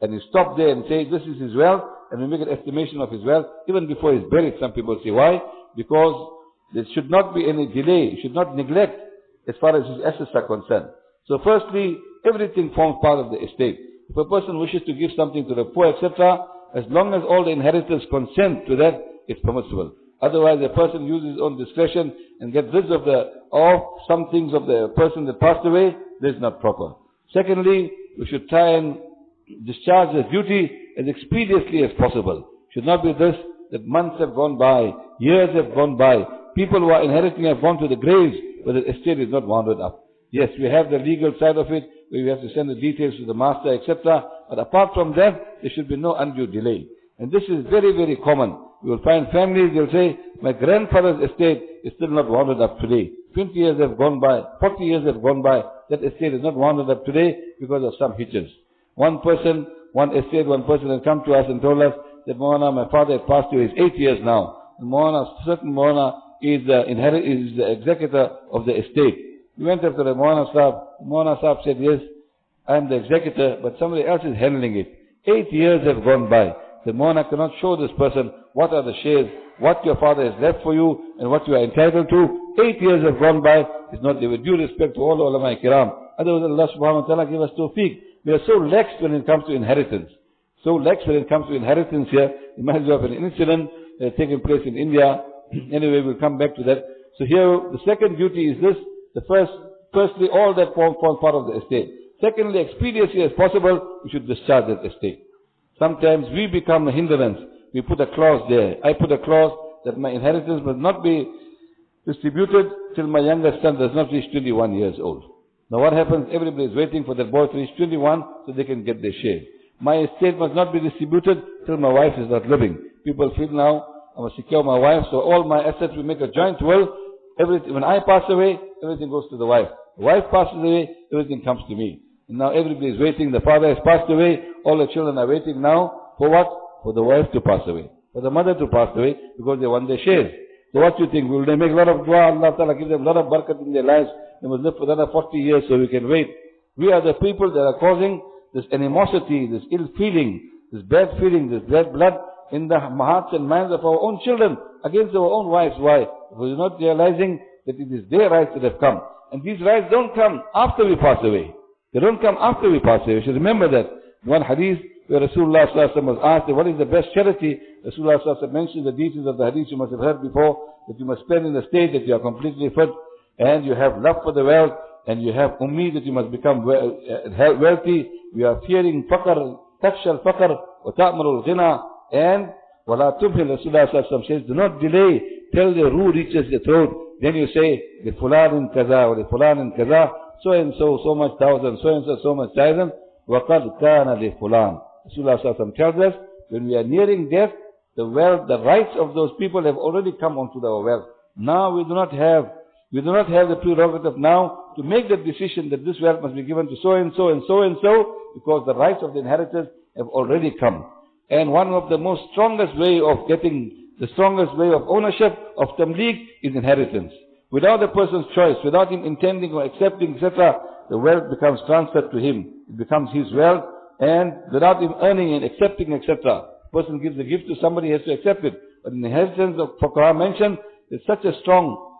And you stop there and say, this is his wealth, and we make an estimation of his wealth, even before he is buried. Some people say, why? Because there should not be any delay, you should not neglect as far as his assets are concerned. So firstly, everything forms part of the estate. If a person wishes to give something to the poor, etc., as long as all the inheritors consent to that, it's permissible. Otherwise, a person uses his own discretion and gets rid of some things of the person that passed away, this is not proper. Secondly, we should try and discharge the duty as expeditiously as possible. It should not be this, that months have gone by, years have gone by, people who are inheriting have gone to the graves, but the estate is not wound up. Yes, we have the legal side of it, where we have to send the details to the master, etc. But apart from that, there should be no undue delay. And this is very, very common. You will find families, they'll say, my grandfather's estate is still not wound up today. 20 years have gone by, 40 years have gone by, that estate is not wound up today because of some hitches. One person had come to us and told us that Moulana, my father had passed away, he's 8 years now. And certain Moulana is the executor of the estate. We went after the Moulana Sahib. Moulana Sahib said, yes, I am the executor, but somebody else is handling it. 8 years have gone by. The Moulana cannot show this person what are the shares, what your father has left for you, and what you are entitled to. 8 years have gone by. It's not there. With due respect to all ulama kiram. Otherwise, Allah subhanahu wa ta'ala give us tawfiq. We are so lax when it comes to inheritance. So lax when it comes to inheritance here. Reminds me of an incident taking place in India. Anyway, we'll come back to that. So here, the second duty is this. Firstly, all that forms part of the estate. Secondly, expeditiously as possible, we should discharge that estate. Sometimes we become a hindrance. We put a clause there. I put a clause that my inheritance must not be distributed till my youngest son does not reach 21 years old. Now what happens? Everybody is waiting for that boy to reach 21 so they can get their share. My estate must not be distributed till my wife is not living. People feel now, I must secure my wife, so all my assets we make a joint will. When I pass away, everything goes to the wife. The wife passes away, everything comes to me. And now everybody is waiting. The father has passed away. All the children are waiting now. For what? For the wife to pass away. For the mother to pass away because they want their shares. So what do you think? Will they make a lot of dua? Allah Ta'ala give them a lot of barakat in their lives. They must live for another 40 years so we can wait. We are the people that are causing this animosity, this ill feeling, this bad feeling, this bad blood in the hearts and minds of our own children against our own wives. Why? Because we're not realizing that it is their rights that have come. And these rights don't come after we pass away. They don't come after we pass away. You should remember that. One hadith where Rasulullah was asked, what is the best charity? Rasulullah mentioned the details of the hadith you must have heard before, that you must spend in the state that you are completely fit, and you have love for the wealth, and you have ummeed that you must become wealthy. You are fearing faqr, takshal faqr, wa ta'marul ghina, and wala tumhil. Rasulullah says, do not delay till the rule reaches the throat. Then you say, the fulan in kaza, or the fulan in kaza, so and so, so much thousand, so and so, so much thousand, waqad kana li fulan. Rasulullah tells us, when we are nearing death, the wealth, the rights of those people have already come onto our wealth. Now we do not have the prerogative now to make the decision that this wealth must be given to so and so and so and so, because the rights of the inheritors have already come. And one of the most strongest way of getting, the strongest way of ownership of tamliq is inheritance. Without a person's choice, without him intending or accepting, etc., the wealth becomes transferred to him. It becomes his wealth, and without him earning and accepting, etc. Person gives a gift to somebody, has to accept it. But in the inheritance of Fuqaha mentioned, there's such a strong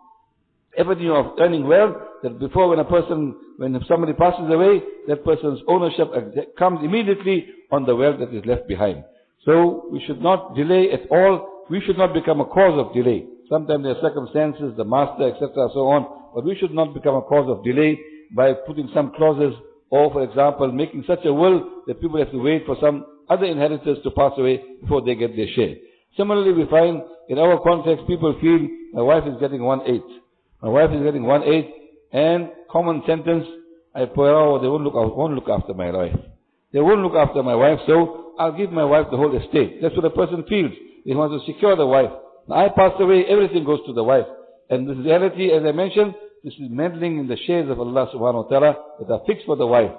avenue of earning wealth that before when somebody passes away, that person's ownership comes immediately on the wealth that is left behind. So we should not delay at all. We should not become a cause of delay. Sometimes there are circumstances, the master, etc., so on. But we should not become a cause of delay by putting some clauses, or for example, making such a will that people have to wait for some other inheritors to pass away before they get their share. Similarly, we find in our context, people feel my wife is getting 1/8. My wife is getting 1/8, and common sentence, they won't look after my wife. They won't look after my wife, so I'll give my wife the whole estate. That's what a person feels. He wants to secure the wife. Now I pass away, everything goes to the wife. And this reality, as I mentioned, this is meddling in the shares of Allah subhanahu wa ta'ala that are fixed for the wife,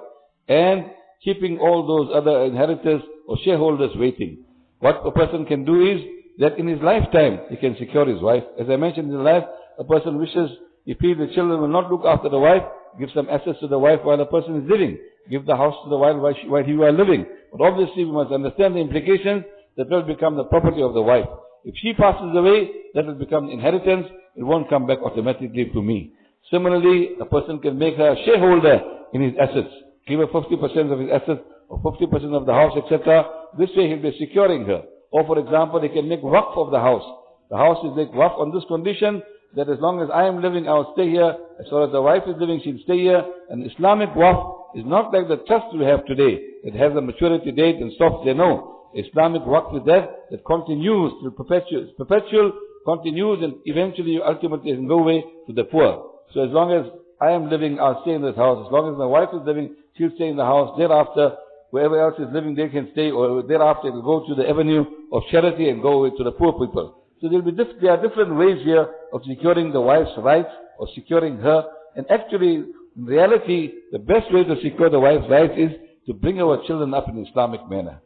and keeping all those other inheritors or shareholders waiting. What a person can do is that in his lifetime he can secure his wife. As I mentioned, in life, a person wishes, he feels the children will not look after the wife, give some assets to the wife while the person is living. Give the house to the wife while he was living. But obviously we must understand the implications that will become the property of the wife. If she passes away, that will become inheritance. It won't come back automatically to me. Similarly, a person can make her a shareholder in his assets. Give her 50% of his assets, or 50% of the house, etc. This way he'll be securing her. Or for example, he can make waqf of the house. The house is make waqf on this condition, that as long as I am living, I will stay here. As far as the wife is living, she'll stay here. And Islamic waqf is not like the trust we have today. It has a maturity date and stops there. No. Islamic waqf is that continues, to perpetual, continues, and eventually ultimately can go away to the poor. So as long as I am living, I'll stay in this house. As long as my wife is living, she'll stay in the house. Thereafter, whoever else is living, they can stay, or thereafter it will go to the avenue of charity and go to the poor people. So there are different ways here of securing the wife's rights, or securing her. And actually, in reality, the best way to secure the wife's rights is to bring our children up in an Islamic manner.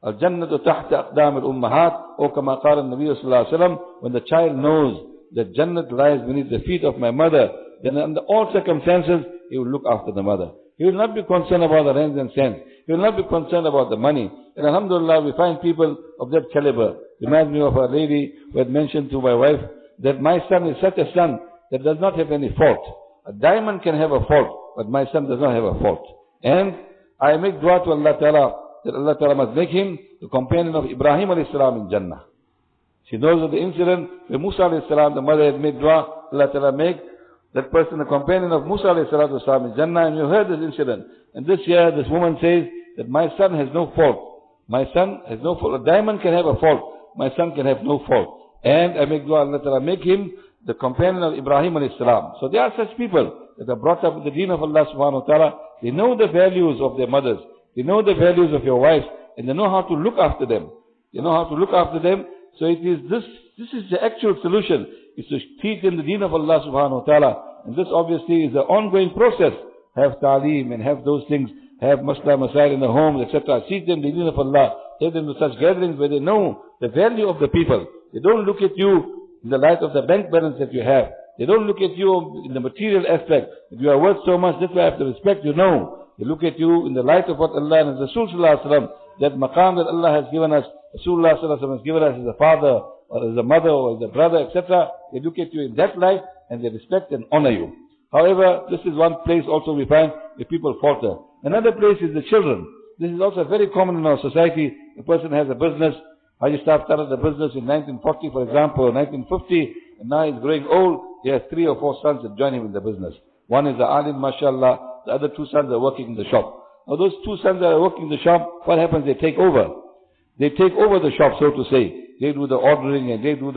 Al-Jannatu tahta aqdam al-ummahat, or kama qala an-Nabi sallallahu alayhi wa sallam, when the child knows that Jannat lies beneath the feet of my mother, then under all circumstances, he will look after the mother. He will not be concerned about the rands and cents. He will not be concerned about the money. And alhamdulillah, we find people of that caliber. Reminds me of a lady who had mentioned to my wife that my son is such a son that does not have any fault. A diamond can have a fault, but my son does not have a fault. And I make dua to Allah Ta'ala that Allah Ta'ala must make him the companion of Ibrahim alayhi salam in Jannah. She knows of the incident where Musa alayhi salam, the mother had made dua, Allah Ta'ala make that person the companion of Musa alayhi salam in Jannah. And you heard this incident. And this year, this woman says that my son has no fault. My son has no fault. A diamond can have a fault. My son can have no fault. And I make dua, Allah Ta'ala make him the companion of Ibrahim alayhi salam. So there are such people that are brought up with the deen of Allah subhanahu wa ta'ala. They know the values of their mothers. They know the values of your wives. And they know how to look after them. They know how to look after them. So it is this is the actual solution, is to teach them the deen of Allah subhanahu wa ta'ala. And this obviously is an ongoing process. Have ta'aleem and have those things, have masla masail in the homes, etc. Teach them the deen of Allah. Take them to such gatherings where they know the value of the people. They don't look at you in the light of the bank balance that you have. They don't look at you in the material aspect. If you are worth so much, that's why I have to respect you. No. They look at you in the light of what Allah and His Rasul Sallallahu Alaihi Wasallam, that maqam that Allah has given us, Rasulullah Sallallahu Alaihi Wasallam has given us as a father, or as a mother, or as a brother, etc. They look at you in that light, and they respect and honor you. However, this is one place also we find where people falter. Another place is the children. This is also very common in our society. A person has a business. Haji Sahib started the business in 1940, for example, or 1950, and now he's growing old. He has 3 or 4 sons that join him in the business. One is a alim, mashallah. The other 2 sons are working in the shop. Now those 2 sons that are working in the shop, what happens? They take over. They take over the shop, so to say. They do the ordering and they do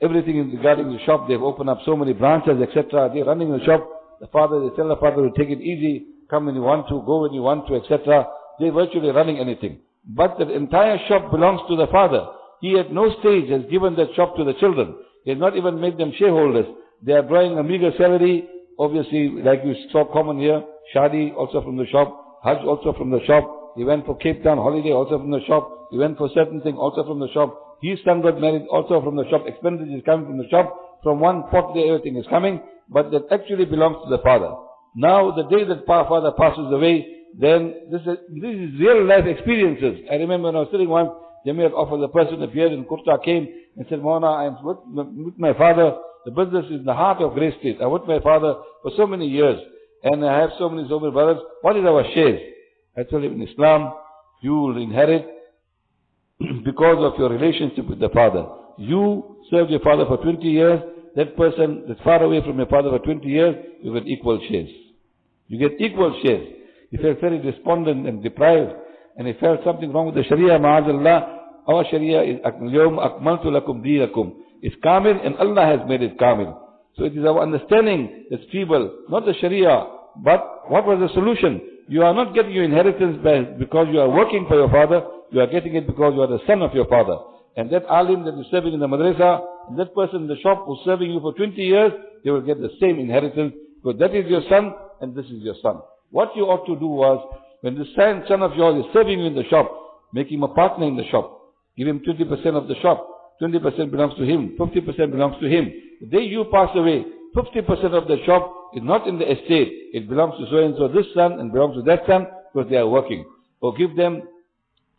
everything regarding the shop. They've opened up so many branches, etc. They're running the shop. They tell the father to take it easy, come when you want to, go when you want to, etc. They're virtually running anything. But the entire shop belongs to the father. He at no stage has given that shop to the children. He has not even made them shareholders. They are drawing a meager salary. Obviously, like you saw common here, Shadi also from the shop, Hajj also from the shop. He went for Cape Town holiday also from the shop. He went for certain thing also from the shop. His son got married also from the shop. Expenditure is coming from the shop. From one pot there everything is coming. But that actually belongs to the father. Now the day that father passes away, then this is real life experiences. I remember when I was sitting once, Jamiat offered the person appeared in Kurta, came and said, Moulana, I am with my father. The business is in the heart of Grey Street. I'm with my father for so many years. And I have so many brothers. What is our shares? I told him, in Islam, you will inherit because of your relationship with the father. You served your father for 20 years. That person that's far away from your father for 20 years, you get equal shares. You get equal shares. He felt very despondent and deprived. And he felt something wrong with the Sharia. Ma'azallah, our Sharia is Al-Yawm akmaltu lakum deenakum. It's kamil and Allah has made it kamil. So it is our understanding that's feeble, not the Sharia. But what was the solution? You are not getting your inheritance because you are working for your father. You are getting it because you are the son of your father. And that alim that is serving in the madrasa, and that person in the shop who's serving you for 20 years, they will get the same inheritance because that is your son and this is your son. What you ought to do was, when the son of yours is serving you in the shop, make him a partner in the shop. Give him 20% of the shop. 20% belongs to him. 50% belongs to him. The day you pass away, 50% of the shop is not in the estate. It belongs to so and so this son and belongs to that son because they are working. Or give them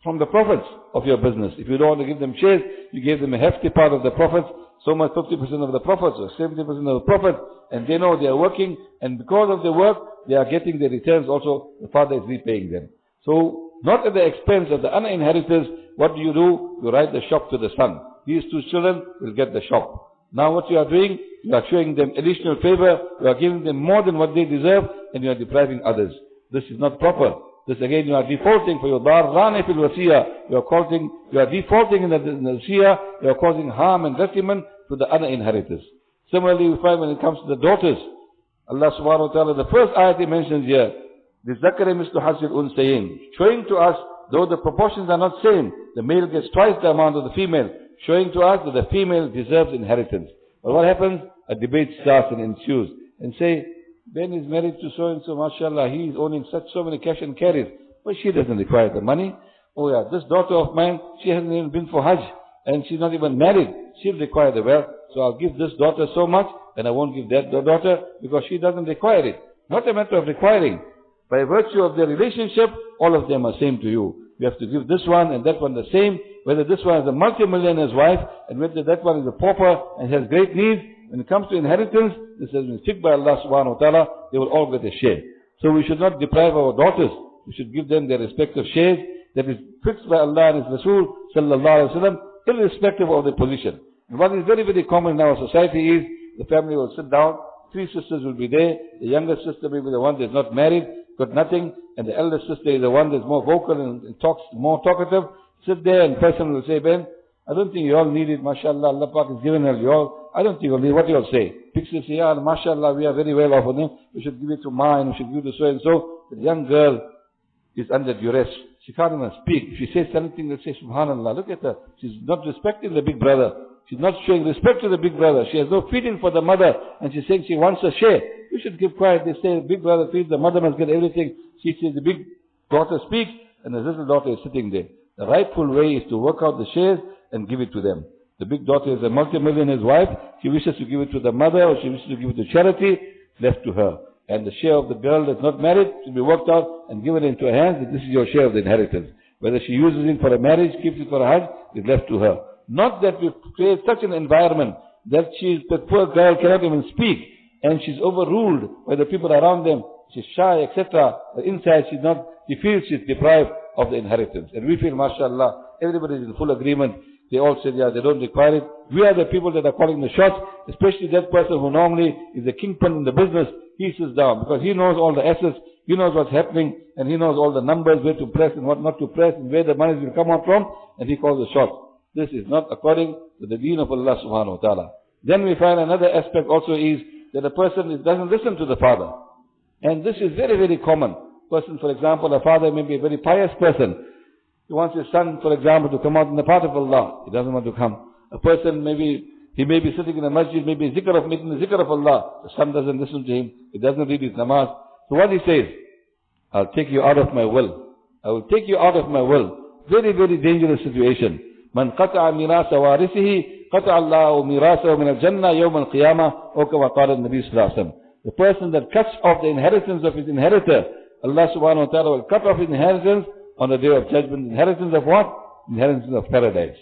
from the profits of your business. If you don't want to give them shares, you give them a hefty part of the profits. So much 50% of the profits or 70% of the profits, and they know they are working, and because of the work, they are getting their returns also. The father is repaying them. So, not at the expense of the inheritors. What do? You write the shop to the son. These 2 children will get the shop. Now what you are doing, you are showing them additional favor, you are giving them more than what they deserve, and you are depriving others. This is not proper. This again, you are defaulting for your darrani fil wasiya. You are defaulting in the wasiya. You are causing harm and detriment to the other inheritors. Similarly, we find when it comes to the daughters, Allah subhanahu wa ta'ala, the first ayat He mentions here, the zakari mislu hasil unsayin, showing to us, though the proportions are not same, the male gets twice the amount of the female, showing to us that the female deserves inheritance. But what happens? A debate starts and ensues, and say, Ben is married to so-and-so, mashallah, he is owning so many cash and carries. But she doesn't require the money. Oh yeah, this daughter of mine, she hasn't even been for Hajj, and she's not even married. She'll require the wealth. So I'll give this daughter so much, and I won't give that daughter, because she doesn't require it. Not a matter of requiring. By virtue of their relationship, all of them are same to you. You have to give this one and that one the same, whether this one is a multimillionaire's wife, and whether that one is a pauper and has great needs. When it comes to inheritance, this has been fixed by Allah subhanahu wa ta'ala, they will all get a share. So we should not deprive our daughters. We should give them their respective shares that is fixed by Allah and His Rasul sallallahu alayhi wa sallam, irrespective of their position. And what is very, very common in our society is, the family will sit down, 3 sisters will be there, the younger sister may be the one that's not married, got nothing, and the elder sister is the one that's more vocal and talks, more talkative. Sit there and person will say, Ben, I don't think you all need it, mashallah, Allah Pak has given her you all. I don't think you all need it. What do you all say? Pictures say, yeah, mashallah, we are very well off on him. We should give it to mine, we should give it to so and so. The young girl is under duress. She can't even speak. If she says something, they'll say, subhanallah, look at her. She's not respecting the big brother. She's not showing respect to the big brother. She has no feeling for the mother, and she's saying she wants a share. You should keep quiet. They say, big brother feeds, the mother must get everything. She says, the big daughter speaks, and the little daughter is sitting there. The rightful way is to work out the shares and give it to them. The big daughter is a multimillionaire's wife. She wishes to give it to the mother, or she wishes to give it to charity, left to her. And the share of the girl that's not married should be worked out and given into her hands, that this is your share of the inheritance. Whether she uses it for a marriage, keeps it for a hajj, is left to her. Not that we create such an environment that the poor girl cannot even speak, and she's overruled by the people around them. She's shy, etc. But inside she feels she's deprived of the inheritance. And we feel, mashallah, everybody is in full agreement. They all said, yeah, they don't require it. We are the people that are calling the shots, especially that person who normally is the kingpin in the business. He sits down because he knows all the assets, he knows what's happening, and he knows all the numbers, where to press and what not to press, and where the money will come out from, and he calls the shots. This is not according to the deen of Allah subhanahu wa ta'ala. Then we find another aspect also is that a person doesn't listen to the father. And this is very, very common. Person, for example, a father may be a very pious person. He wants his son, for example, to come out in the path of Allah. He doesn't want to come. A person he may be sitting in a masjid, maybe making the zikr of Allah. The son doesn't listen to him. He doesn't read his namaz. So what he says, I'll take you out of my will. I will take you out of my will. Very, very dangerous situation. Man qata'a mirasa warisihi, qata'a Allahu mirasahu min al-jannah yawm al-qiyamah, or kama qala an-Nabi sallallahu alaihi wasallam. The person that cuts off the inheritance of his inheritor, Allah subhanahu wa ta'ala will cut off his inheritance on the day of judgment. Inheritance of what? Inheritance of paradise.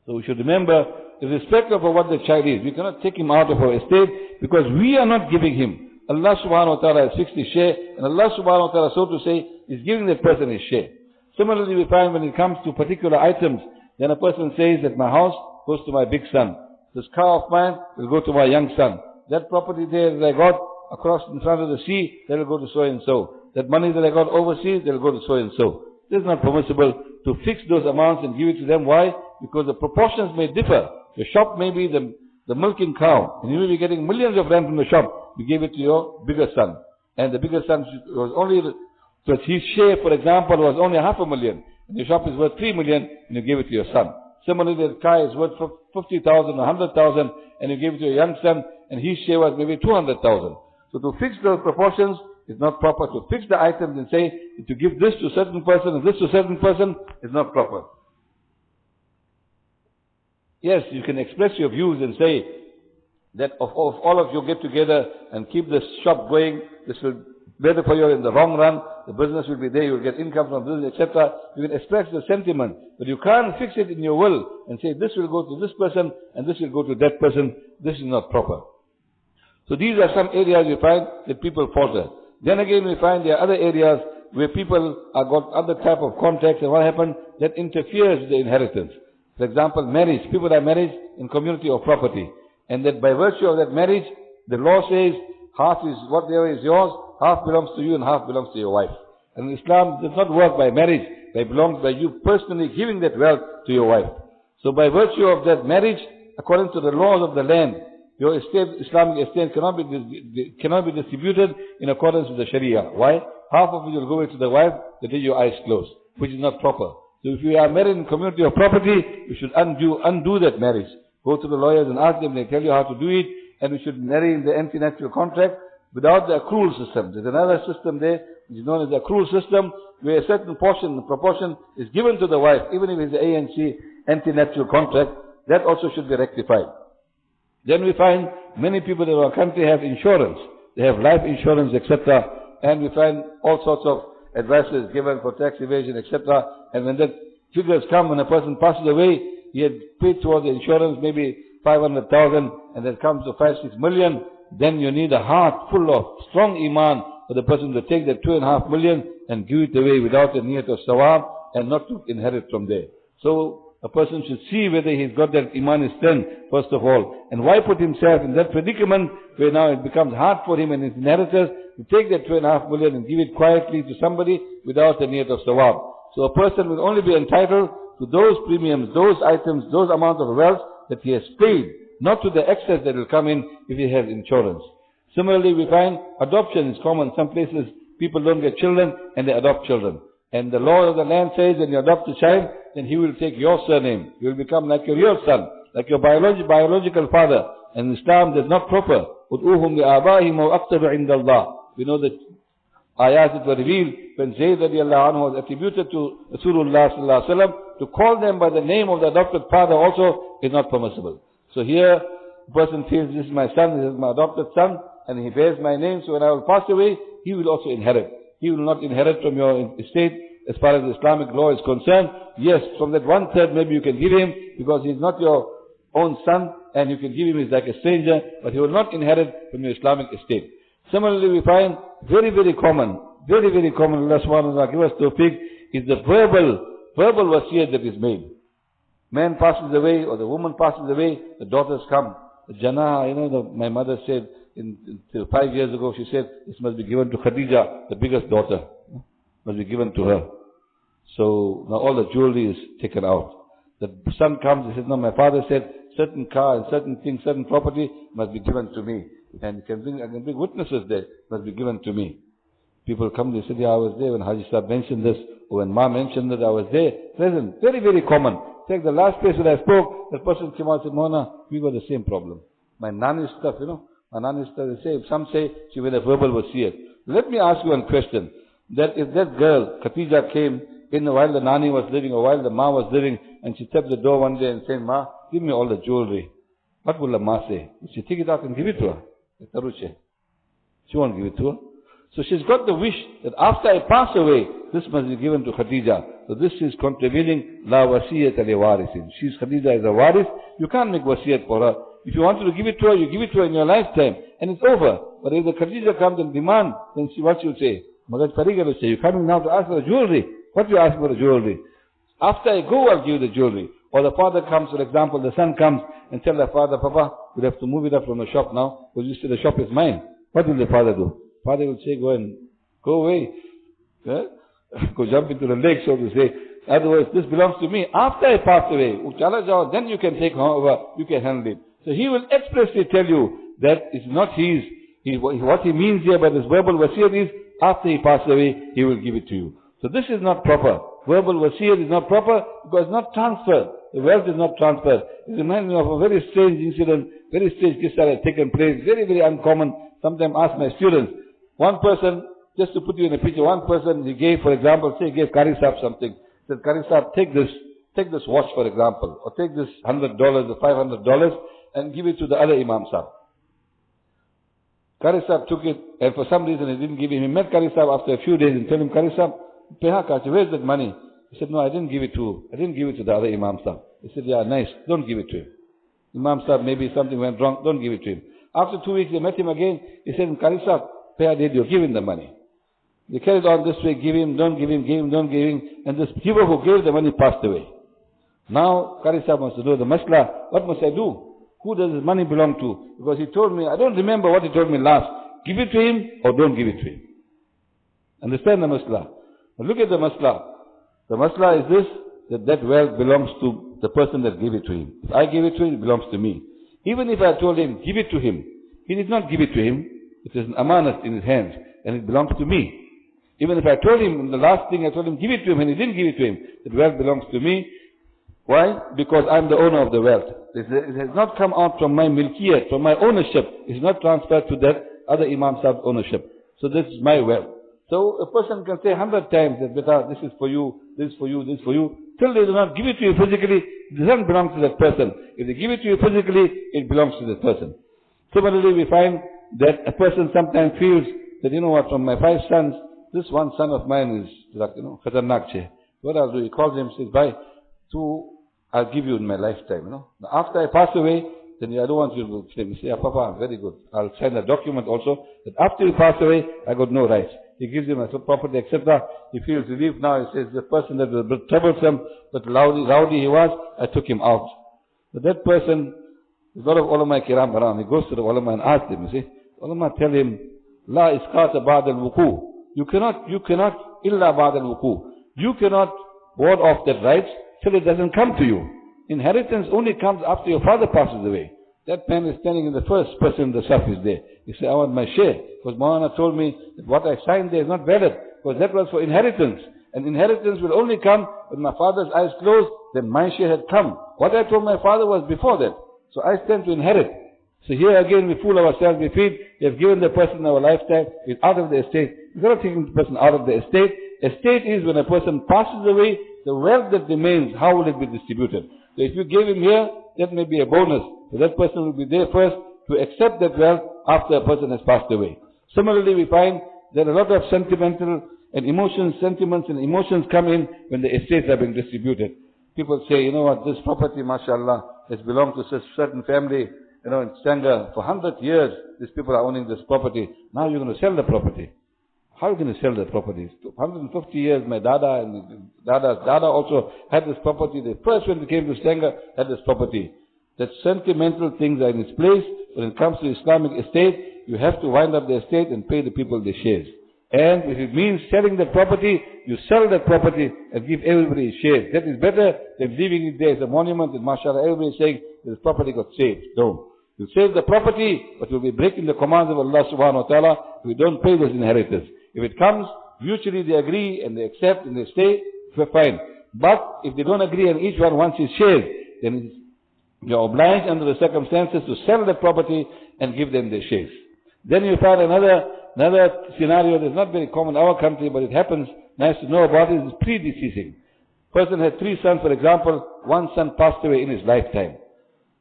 So we should remember, irrespective of what the child is, we cannot take him out of our estate because we are not giving him. Allah subhanahu wa ta'ala has fixed his share, and Allah subhanahu wa ta'ala, so to say, is giving that person his share. Similarly, we find when it comes to particular items, then a person says that my house goes to my big son. This car of mine will go to my young son. That property there that I got across in front of the sea, that will go to so and so. That money that I got overseas, that will go to so and so. This is not permissible to fix those amounts and give it to them. Why? Because the proportions may differ. Your shop may be the milking cow, and you may be getting millions of rand from the shop. You gave it to your bigger son. And the bigger son was only, so his share, for example, was only 500,000. And your shop is worth 3 million, and you gave it to your son. Similarly, the car is worth 50,000 or 100,000, and you gave it to your young son, and his share was maybe 200,000. So to fix those proportions is not proper. To fix the items and say, to give this to a certain person and this to a certain person is not proper. Yes, you can express your views and say that if all of you get together and keep this shop going, this will be better for you in the long run. The business will be there, you will get income from business, etc. You can express the sentiment, but you can't fix it in your will and say this will go to this person and this will go to that person. This is not proper. So these are some areas we find that people falter. Then again we find there are other areas where people have got other type of contracts, and what happens, that interferes with the inheritance. For example, marriage. People are married in community of property, and that by virtue of that marriage, the law says half is whatever is yours, half belongs to you and half belongs to your wife. And Islam does not work by marriage, it belongs by you personally giving that wealth to your wife. So by virtue of that marriage, according to the laws of the land, your estate, Islamic estate cannot be distributed in accordance with the Sharia. Why? Half of it will go to the wife the day your eyes close, which is not proper. So if you are married in community of property, you should undo that marriage. Go to the lawyers and ask them, they tell you how to do it, and we should marry in the anti-natural contract without the accrual system. There's another system there, which is known as the accrual system, where a certain proportion is given to the wife, even if it's the ANC anti-natural contract. That also should be rectified. Then we find many people in our country have insurance. They have life insurance, etc. And we find all sorts of advices given for tax evasion, etc. And when that figures come, when a person passes away, he had paid towards the insurance maybe 500,000, and that comes to 5-6 million. Then you need a heart full of strong iman for the person to take that 2.5 million and give it away without a niyat of sawab and not to inherit from there. So a person should see whether he's got that imani strength, first of all. And why put himself in that predicament where now it becomes hard for him and his inheritors to take that 2.5 million and give it quietly to somebody without the niyat of sawab. So a person will only be entitled to those premiums, those items, those amounts of wealth that he has paid, not to the excess that will come in if he has insurance. Similarly, we find adoption is common. Some places people don't get children and they adopt children. And the law of the land says when you adopt a child, then he will take your surname. He will become like your real son, like your biological father. And Islam is not proper. وَدْعُوهُمْ لِآبَائِهِمْ وَأَقْتَرُ عِنْدَ اللَّهِ. We know that ayat that were revealed when Zayd radiallahu anhu was attributed to Rasulullah sallallahu alaihi wasallam to call them by the name of the adopted father also is not permissible. So here, the person feels, this is my son, this is my adopted son, and he bears my name, so when I will pass away, he will also inherit. He will not inherit from your estate as far as the Islamic law is concerned. Yes, from that 1/3 maybe you can give him, because he is not your own son, and you can give him, he's like a stranger, but he will not inherit from your Islamic estate. Similarly, we find very, very common, Allah subhanahu wa ta'ala give us tawfiq, is the verbal wasiyat that is made. Man passes away, or the woman passes away, the daughters come. The Jannah, my mother said, until 5 years ago, she said, this must be given to Khadija, the biggest daughter. Must be given to her. So now all the jewelry is taken out. The son comes, he says, no, my father said, certain car and certain things, certain property must be given to me. And I can bring witnesses there, must be given to me. People come, they say, yeah, I was there when Haji Sahib mentioned this, or when Ma mentioned that I was there, present. Very, very common. Take the last place that I spoke, that person came out and said, Moulana, we got the same problem. My nani's stuff, my nani's stuff, they say, some say she made a verbal wasiyat. Let me ask you one question. That if that girl, Khatija, came in while the nani was living, or while the Ma was living, and she tapped the door one day and said, Ma, give me all the jewelry. What will the Ma say? Will she take it out and give it to her? She won't give it to her. So she's got the wish that after I pass away, this must be given to Khadija. So this is contravening La wasiyat li warisin. She's Khadija is a waris. You can't make wasiyat for her. If you wanted to give it to her, you give it to her in your lifetime, and it's over. But if the Khadija comes and demand, then what she'll say? Magaj Pariga will say, you're coming now to ask for the jewelry. What do you ask for the jewelry? After I go, I'll give you the jewelry. Or the father comes, for example, the son comes and tells the father, Papa, we'll have to move it up from the shop now, because you say the shop is mine. What will the father do? Father will say, go away. Yeah? Go jump into the lake, so to say. Otherwise, this belongs to me. After I pass away, then you can take over, you can handle it. So he will expressly tell you that it's not his. What he means here by this verbal wasiyat is, after he passes away, he will give it to you. So this is not proper. Verbal wasiyat is not proper because it's not transferred. The wealth is not transferred. It reminds me of a very strange incident, very strange case that had taken place, very, very uncommon. Sometimes I ask my students, one person, just to put you in a picture, one person, he gave, for example, say he gave Qari Sahib something. He said, Qari Sahib, take this watch, for example, or take this $100 or $500 and give it to the other Imam Sahib. Qari Sahib took it, and for some reason he didn't give him. He met Qari Sahib after a few days and told him, Qari Sahib, where's that money? He said, no, I didn't give it to the other Imam Sahib. He said, yeah, nice, don't give it to him. Imam Sahib, maybe something went wrong, don't give it to him. After 2 weeks, they met him again. He said, Qari Sahib, you're giving the money. They carried on this way, give him, don't give him, give him, don't give him. And this giver who gave the money passed away. Now, Qari Sahib wants to know the masla, what must I do? Who does his money belong to? Because he told me, I don't remember what he told me last. Give it to him or don't give it to him. Understand the masla? Now look at the masla. The masla is this, that wealth belongs to the person that gave it to him. If I give it to him, it belongs to me. Even if I told him, give it to him, he did not give it to him. It is an amanat in his hands, and it belongs to me. Even if I told him, the last thing I told him, give it to him, and he didn't give it to him, that wealth belongs to me. Why? Because I'm the owner of the wealth. It has not come out from my milkiyat, from my ownership. It's not transferred to that other Imam Sahib's ownership. So this is my wealth. So a person can say 100 times that, beta, this is for you, this is for you, this is for you. Till they do not give it to you physically, it doesn't belong to that person. If they give it to you physically, it belongs to that person. Similarly, we find that a person sometimes feels that, you know what, from my 5 sons, this one son of mine is like, khatarnak che. What I'll do, he calls him, says, bhai, 2, I'll give you in my lifetime, Now, after I pass away, then I don't want you to say, you say, yeah, Papa, very good. I'll sign a document also, that after you pass away, I got no rights. He gives him a property, etc. He feels relieved now. He says, the person that was a bit troublesome, but rowdy he was, I took him out. But that person, there's a lot of ulama kiram around. He goes to the ulama and asks them, you see, ulama tell him, La isqata ba'd al-wuku. You cannot, illa ba'd al-wuku. You cannot ward off that rights till it doesn't come to you. Inheritance only comes after your father passes away. That man is standing in the first person, the saf is there. He said, I want my share. Because Moulana told me that what I signed there is not valid. Because that was for inheritance. And inheritance will only come when my father's eyes closed, then my share had come. What I told my father was before that. So I stand to inherit. So here again we fool ourselves, we feel we have given the person our lifetime, he's out of the estate. You've got to take the person out of the estate. Estate is when a person passes away, the wealth that remains, how will it be distributed? So if you gave him here, that may be a bonus. So that person will be there first to accept that wealth after a person has passed away. Similarly, we find that a lot of sentimental and sentiments and emotions come in when the estates are being distributed. People say, you know what, this property, mashallah, has belonged to a certain family, in Stanga. For 100 years, these people are owning this property. Now you're going to sell the property. How are you going to sell the property? 150 years, my Dada and Dada's Dada also had this property. The first one who came to Stanga had this property. That sentimental things are in its place. When it comes to Islamic estate, you have to wind up the estate and pay the people their shares. And if it means selling the property, you sell that property and give everybody shares. That is better than leaving it there as a monument and mashallah, everybody is saying this property got saved. No. You save the property, but you'll be breaking the commands of Allah subhanahu wa ta'ala if you don't pay those inheritors. If it comes, mutually they agree and they accept and they stay, fine. But if they don't agree and each one wants his shares, then you're obliged under the circumstances to sell the property and give them their shares. Then you find another scenario that's not very common in our country, but it happens, nice to know about it, is predeceasing. Person had 3 sons, for example, 1 son passed away in his lifetime.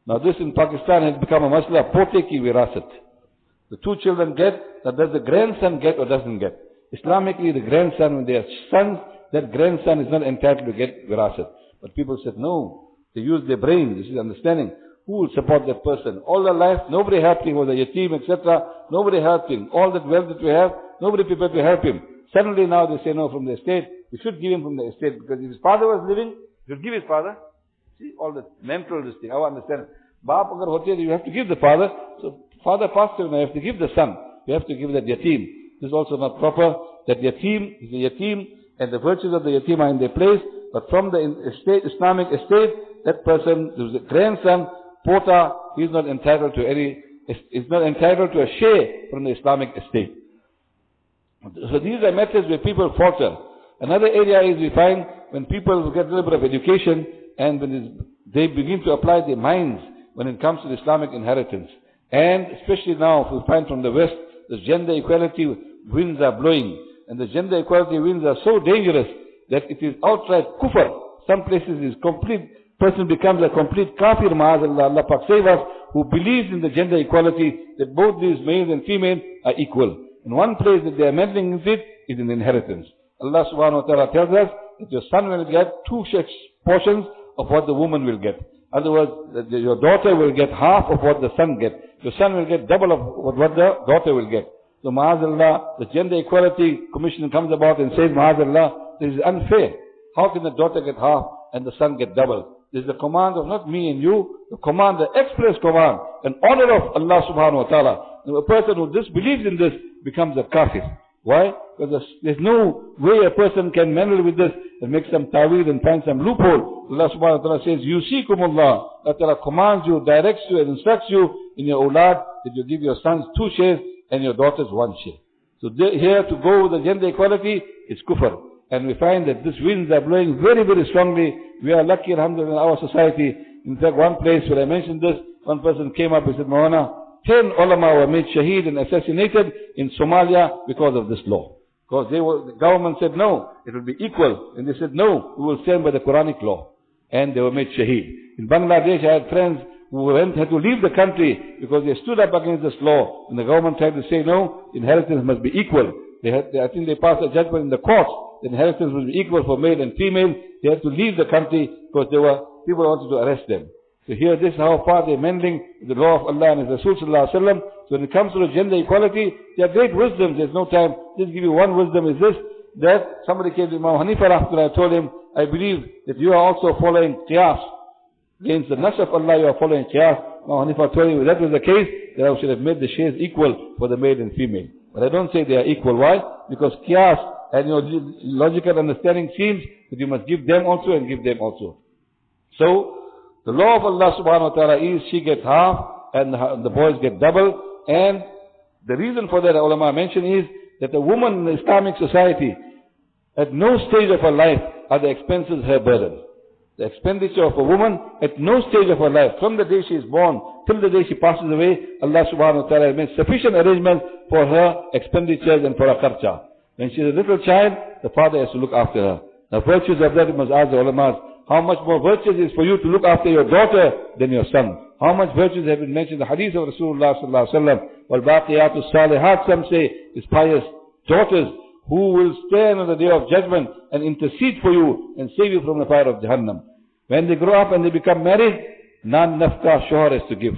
Now this in Pakistan has become a masla, pote ki wirasat. The 2 children get, that does the grandson get or doesn't get? Islamically, the grandson, when they are sons, that grandson is not entitled to get wirasat. But people said, no, they use their brain, this is understanding. Who will support that person? All their life, nobody helped him, was a yatim, etc. Nobody helped him. All that wealth that we have, nobody prepared to help him. Suddenly now they say, no, from the estate, we should give him from the estate, because if his father was living, we should give his father. See, all the mental this thing, I understand. Baap agar hote, you have to give the father. So father passed away, now you have to give the son. You have to give that yatim. This is also not proper. That yatim is a yatim, and the virtues of the yatim are in their place. But from the estate, Islamic estate, that person, the grandson, Pota, he is not entitled to a share from the Islamic estate. So these are matters where people falter. Another area is we find when people get a little bit of education and when they begin to apply their minds when it comes to the Islamic inheritance. And especially now, we find from the West, the gender equality winds are blowing. And the gender equality winds are so dangerous that it is outright kufr. Some places is complete, person becomes a complete kafir, ma'azallah, Allah Pak save us, who believes in the gender equality, that both these males and females are equal. In one place that they are meddling with it is in inheritance. Allah subhanahu wa ta'ala tells us that your son will get 2 portions of what the woman will get. In other words, your daughter will get half of what the son gets. Your son will get double of what the daughter will get. So ma'azallah, the gender equality commission comes about and says, ma'azallah, this is unfair. How can the daughter get half and the son get double? This is the command of not me and you, the command, the express command, an order of Allah subhanahu wa ta'ala. Now, a person who disbelieves in this becomes a kafir. Why? Because there's no way a person can meddle with this and make some ta'wil and find some loophole. Allah subhanahu wa ta'ala says, Yusikumullah. Allah ta'ala commands you, directs you and instructs you in your awlad that you give your sons 2 shares and your daughters 1 share. So here to go with the gender equality is kufr. And we find that these winds are blowing very, very strongly. We are lucky, alhamdulillah, in our society. In fact, one place where I mentioned this, one person came up and said, Moulana, 10 ulama were made shaheed and assassinated in Somalia because of this law. Because the government said no, it will be equal. And they said no, we will stand by the Quranic law. And they were made shaheed. In Bangladesh, I had friends who had to leave the country because they stood up against this law. And the government tried to say no, inheritance must be equal. I think they passed a judgment in the court. The inheritance must be equal for male and female. They had to leave the country because people wanted to arrest them. So here, this is how far they're mending the law of Allah and His Rasul sallallahu alaihi wasallam. So when it comes to the gender equality, there are great wisdoms. There's no time. Just give you one wisdom is this, that somebody came to Imam Hanifa rahmatullah, I told him, I believe that you are also following qiyas. Against the nas of Allah, you are following qiyas. Imam Hanifa told him, if that was the case, then I should have made the shares equal for the male and female. But I don't say they are equal. Why? Because qiyas and your logical understanding seems that you must give them also and give them also. So, the law of Allah subhanahu wa ta'ala is she gets half and the boys get double. And the reason for that, ulama mention, is that a woman in the Islamic society, at no stage of her life are the expenses her burden. The expenditure of a woman at no stage of her life, from the day she is born till the day she passes away, Allah subhanahu wa ta'ala has made sufficient arrangements for her expenditures and for her kharcha. When she is a little child, the father has to look after her. The virtues of that, you must ask the ulamas. How much more virtues is for you to look after your daughter than your son? How much virtues have been mentioned in the hadith of Rasulullah sallallahu alaihi wasallam? وَالْبَاقِيَاتُ الصَّالِحَاتُ, some say, is pious daughters who will stand on the day of judgment and intercede for you and save you from the fire of Jahannam. When they grow up and they become married, non-nafqa shohar has to give.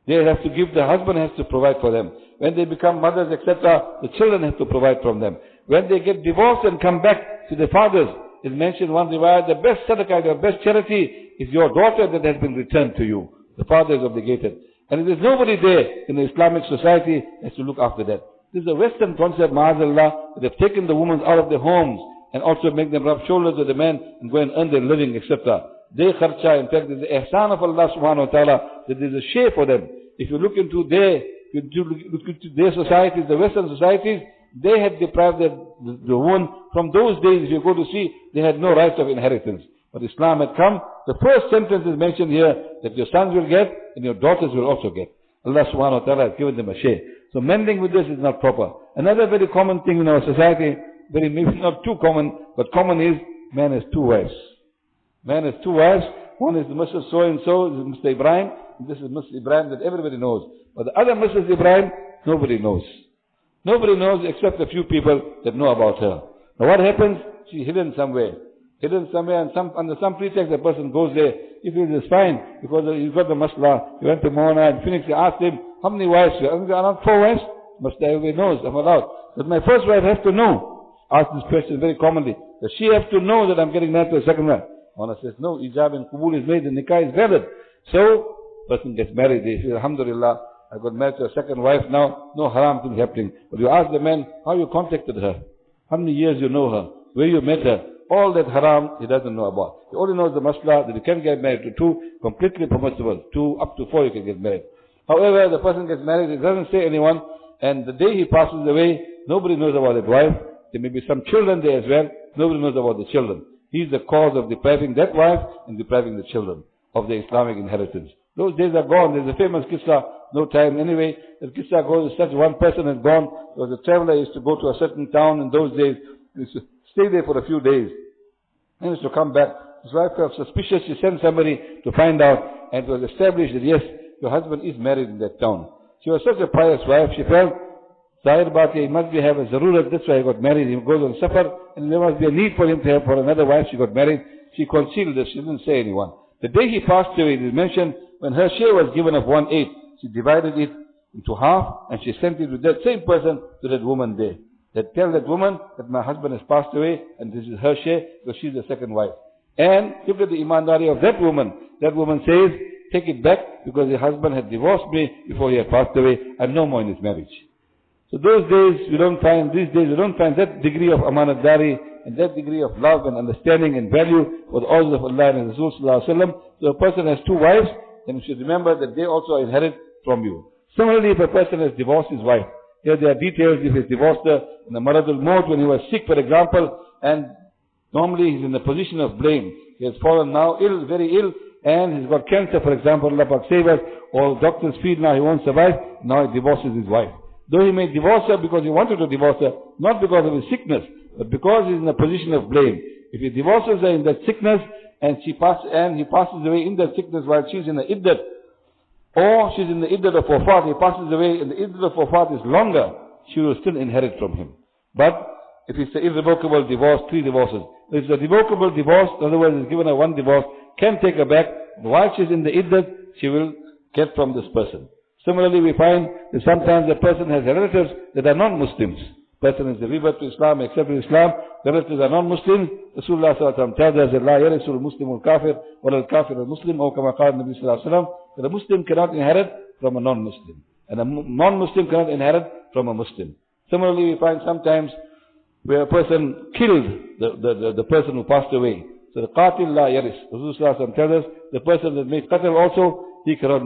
They have to give, the husband has to provide for them. When they become mothers, etc., the children have to provide from them. When they get divorced and come back to their fathers, it mentioned one riwayah, the best sadaqah, the best charity is your daughter that has been returned to you. The father is obligated. And there's nobody there in the Islamic society has to look after that. This is a Western concept, ma'azallah, that they've taken the women out of their homes and also make them rub shoulders with the men and go and earn their living, etc. They kharcha, in fact, there's the ihsan of Allah subhanahu wa ta'ala, that there's a share for them. If you look into their societies, the Western societies, they had deprived the woman. From those days, if you go to see, they had no right of inheritance. But Islam had come. The first sentence is mentioned here, that your sons will get and your daughters will also get. Allah subhanahu wa ta'ala has given them a share. So mending with this is not proper. Another very common thing in our society, very maybe not too common, but common is, man has two wives. Man has two wives. One is the Mrs. So-and-so, this is Mr. Ibrahim, and this is Mr. Ibrahim that everybody knows. But the other Mrs. Ibrahim, nobody knows. Nobody knows except a few people that know about her. Now what happens? She's hidden somewhere. Hidden somewhere, and under some pretext the person goes there. He feels it's fine, because he's got the masla. He went to Moulana and Phoenix, he asked him, how many wives? Around 4 wives? Everybody knows, I'm allowed. But my first wife has to know. Ask this question very commonly. Does she have to know that I'm getting married to a second wife? Moulana says, no, ijab and qabul is made, the nikah is valid. So, person gets married, they say, alhamdulillah, I got married to a second wife now, no haram thing happening. But you ask the man, how you contacted her? How many years you know her? Where you met her? All that haram, he doesn't know about. He only knows the masla that you can get married to 2, completely permissible. 2, up to 4 you can get married. However, the person gets married, he doesn't say anyone, and the day he passes away, nobody knows about that wife. There may be some children there as well, nobody knows about the children. He's the cause of depriving that wife and depriving the children of the Islamic inheritance. Those days are gone. There's a famous qissa, no time anyway. The qissa goes, such one person has gone. There was a traveler, used to go to a certain town in those days. He used to stay there for a few days. He used to come back. His wife felt suspicious. She sent somebody to find out, and it was established that yes, your husband is married in that town. She was such a pious wife. She felt, Zahir Bati, he must have a zarurat, that's why he got married. He goes on safar, and there must be a need for him to have for another wife. She got married. She concealed this. She didn't say anyone. The day he passed away, it is mentioned, when her share was given of 1/8, she divided it into half, and she sent it with that same person to that woman there. That tell that woman that my husband has passed away, and this is her share, because she's the second wife. And look at the imandari of that woman. That woman says, take it back, because your husband had divorced me before he had passed away. I'm no more in his marriage. So those days, these days we don't find that degree of amanatdari and that degree of love and understanding and value for the orders of Allah and Rasul sallallahu alaihi wasallam. So a person has 2 wives, then you should remember that they also inherit from you. Similarly, if a person has divorced his wife, here there are details. If he's divorced her in the maradul maut, when he was sick, for example, and normally he's in a position of blame. He has fallen now ill, very ill, and he's got cancer, for example, Allah Pak save us, or doctors feel now he won't survive, now he divorces his wife. Though he may divorce her because he wanted to divorce her, not because of his sickness, but because he's in a position of blame. If he divorces her in that sickness, and he passes away in that sickness while she's in the iddat, or she's in the iddat of wafat, he passes away and the iddat of wafat is longer, she will still inherit from him. But if it's an irrevocable divorce, 3 divorces. If it's a revocable divorce, in other words, he's given her 1 divorce, can take her back, and while she's in the iddat, she will get from this person. Similarly, we find that sometimes a person has relatives that are non-Muslims. Person is a revert to Islam, accepted Islam, relatives are non-Muslims. Rasulullah sallallahu alaihi wasallam tells us that la yarisul muslimul kafir, wal al-kafir al-muslim, or kama qala Nabi sallallahu alaihi wasallam, that a Muslim cannot inherit from a non-Muslim, and a non-Muslim cannot inherit from a Muslim. Similarly, we find sometimes where a person killed the person who passed away. So the qatil la yaris. Rasulullah sallallahu alaihi wasallam tells us the person that made qatl also, he cannot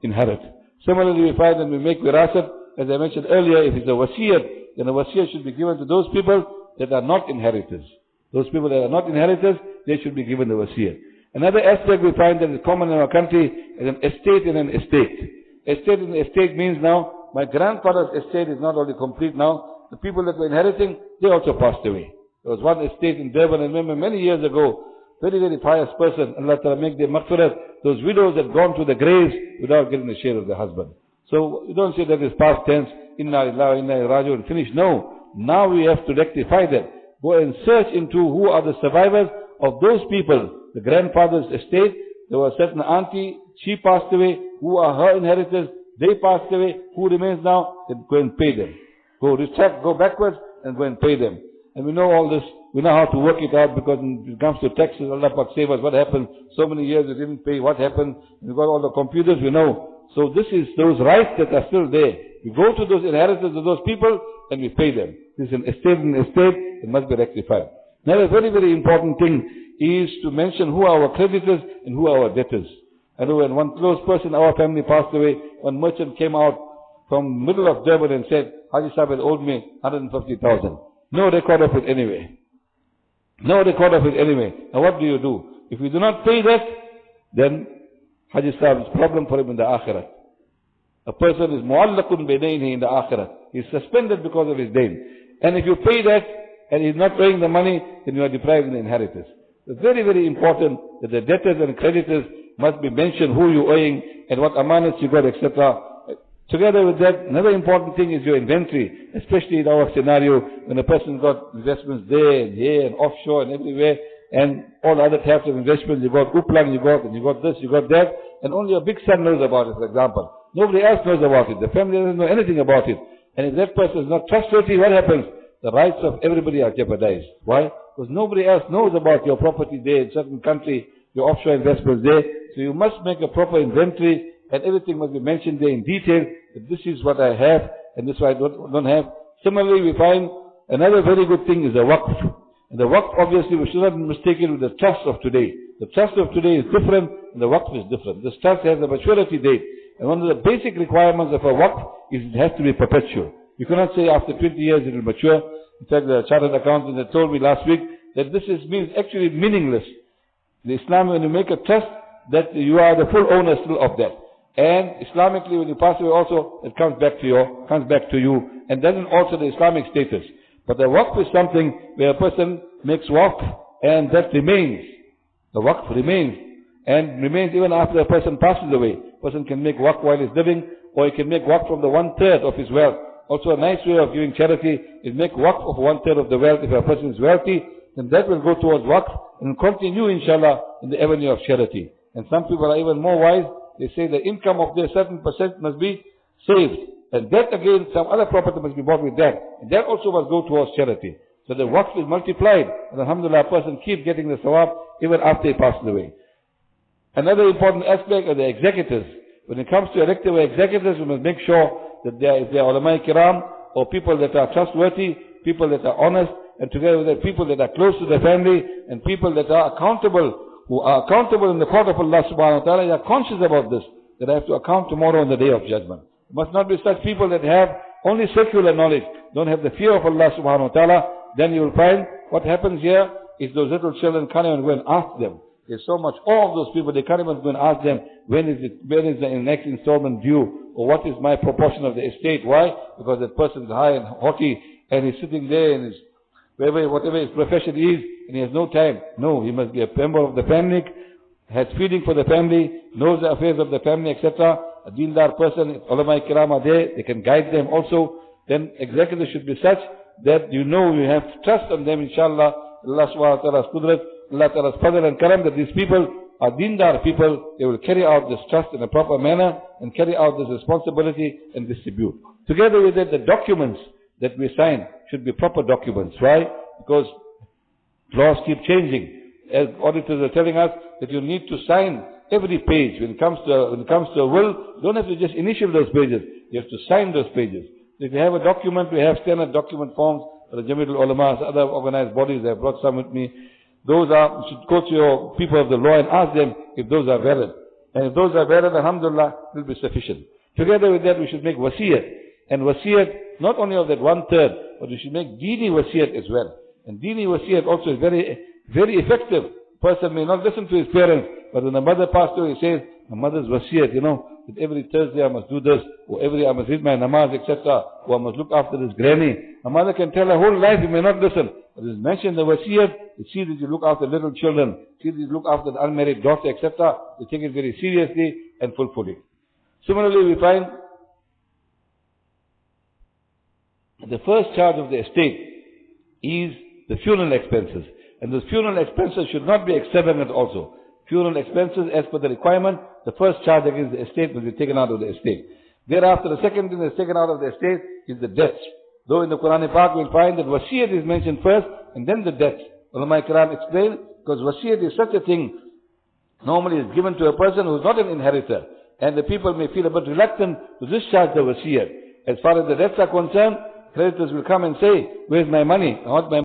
inherit. Similarly, we find that we make wirasat, as I mentioned earlier, if it's a wasiyat, then a wasiyat should be given to those people that are not inheritors. Those people that are not inheritors, they should be given the wasiyat. Another aspect we find that is common in our country is an estate in an estate. Estate in an estate means now, my grandfather's estate is not only complete now, the people that were inheriting, they also passed away. There was one estate in Durban, I remember many years ago, very, very pious person, Allah Ta'ala make their maghfirat, those widows had gone to the graves without getting the share of their husband. So you don't say that is past tense, inna lillahi wa inna ilaihi raji'un, finish. No, now we have to rectify that. Go and search into who are the survivors of those people. The grandfather's estate, there was a certain auntie, she passed away, who are her inheritors, they passed away, who remains now? Then go and pay them. Go retract, go backwards and go and pay them. And we know all this, we know how to work it out, because when it comes to taxes, Allah Pak save us, what happened? So many years we didn't pay, what happened? We got all the computers, we know. So this is those rights that are still there. We go to those inheritors of those people and we pay them. This is an estate, it must be rectified. Now a very, very important thing is to mention who are our creditors and who are our debtors. I know when one close person, our family passed away, one merchant came out from middle of Durban and said, Haji Sahib had owed me 150,000. No record of it anyway. No record of it anyway. Now what do? If you do not pay that, then Haji Sahib is problem for him in the Akhirat. A person is mu'allakun bidaynihi in the Akhirat. He is suspended because of his dain. And if you pay that, and he is not paying the money, then you are depriving the inheritors. It's very, very important that the debtors and creditors must be mentioned, who you owing, and what amanats you got, etc. Together with that, another important thing is your inventory, especially in our scenario, when a person got investments there and here and offshore and everywhere, and all other types of investments, you got uplang, you got this, you got that, and only a big son knows about it, for example. Nobody else knows about it. The family doesn't know anything about it. And if that person is not trustworthy, what happens? The rights of everybody are jeopardized. Why? Because nobody else knows about your property there in certain country, your offshore investments there. So you must make a proper inventory, and everything must be mentioned there in detail, that this is what I have, and this is what I don't have. Similarly, we find another very good thing is the waqf. And the waqf, obviously, we should not mistake it with the trust of today. The trust of today is different, and the waqf is different. This trust has a maturity date. And one of the basic requirements of a waqf is it has to be perpetual. You cannot say after 20 years it will mature. In fact, the chartered accountant had told me last week that this means actually meaningless. In Islam, when you make a trust, that you are the full owner still of that. And Islamically, when you pass away also, it comes back to you, and doesn't alter the Islamic status. But the waqf is something where a person makes waqf, and that remains. The waqf remains, and remains even after a person passes away. A person can make waqf while he's living, or he can make waqf from the 1/3 of his wealth. Also a nice way of giving charity is make waqf of 1/3 of the wealth. If a person is wealthy, then that will go towards waqf and continue, inshallah, in the avenue of charity. And some people are even more wise. They say the income of their certain percent must be saved. And that again, some other property must be bought with that. And that also must go towards charity. So the waqf is multiplied. And alhamdulillah, a person keeps getting the sawab even after he passes away. Another important aspect are the executors. When it comes to elective executors, we must make sure that if they are ulama kiram, or people that are trustworthy, people that are honest, and together with that, people that are close to the family, and people that are accountable, who are accountable in the court of Allah subhanahu wa ta'ala, they are conscious about this, that I have to account tomorrow on the day of judgment. It must not be such people that have only secular knowledge, don't have the fear of Allah subhanahu wa ta'ala. Then you will find what happens here is those little children can't even go and ask them. There's so much awe of those people, they can't even go and ask them, when is the next installment due, or what is my proportion of the estate. Why? Because that person is high and haughty, and he's sitting there and is whatever his profession is, and he has no time. No, he must be a member of the family, has feeding for the family, knows the affairs of the family, etc. A dindar person, ulama kiram are there, they can guide them also. Then executors should be such that you have trust on them, inshallah. Allah subhanahu wa ta'ala's qudrat, Allah ta'ala's fadl and karam, that these people are dindar people, they will carry out this trust in a proper manner and carry out this responsibility and distribute. Together with that, the documents that we sign should be proper documents. Why? Because laws keep changing. As auditors are telling us that you need to sign every page. When it comes to a will, you don't have to just initial those pages. You have to sign those pages. So if you have a document, we have standard document forms. The Jamiatul Ulama, other organized bodies, they have brought some with me. Those you should go to your people of the law and ask them if those are valid. And if those are valid, alhamdulillah, it will be sufficient. Together with that, we should make wasiyat. And wasiyat, not only of that 1/3, but we should make deeni wasiyat as well. And deeni wasiyat also is very, very effective. Person may not listen to his parents, but when the mother passed away, he says, my mother's wasiyat, that every Thursday I must do this, or I must read my namaz, etc., or I must look after this granny. A mother can tell her whole life, you may not listen. But it is mentioned in the wasiyat, you see that you look after little children, see that you look after the unmarried daughter, etc. You take it very seriously and fulfill it. Similarly, we find the first charge of the estate is the funeral expenses. And those funeral expenses should not be extravagant also. Funeral expenses, as per the requirement, the first charge against the estate will be taken out of the estate. Thereafter, the second thing that is taken out of the estate is the debts. Though in the Quran Pak we'll find that wasiyat is mentioned first and then the debts. Ulama Kiram explain, because wasiyat is such a thing, normally is given to a person who is not an inheritor. And the people may feel a bit reluctant to discharge the wasiyat. As far as the debts are concerned, creditors will come and say, where's my money? I want my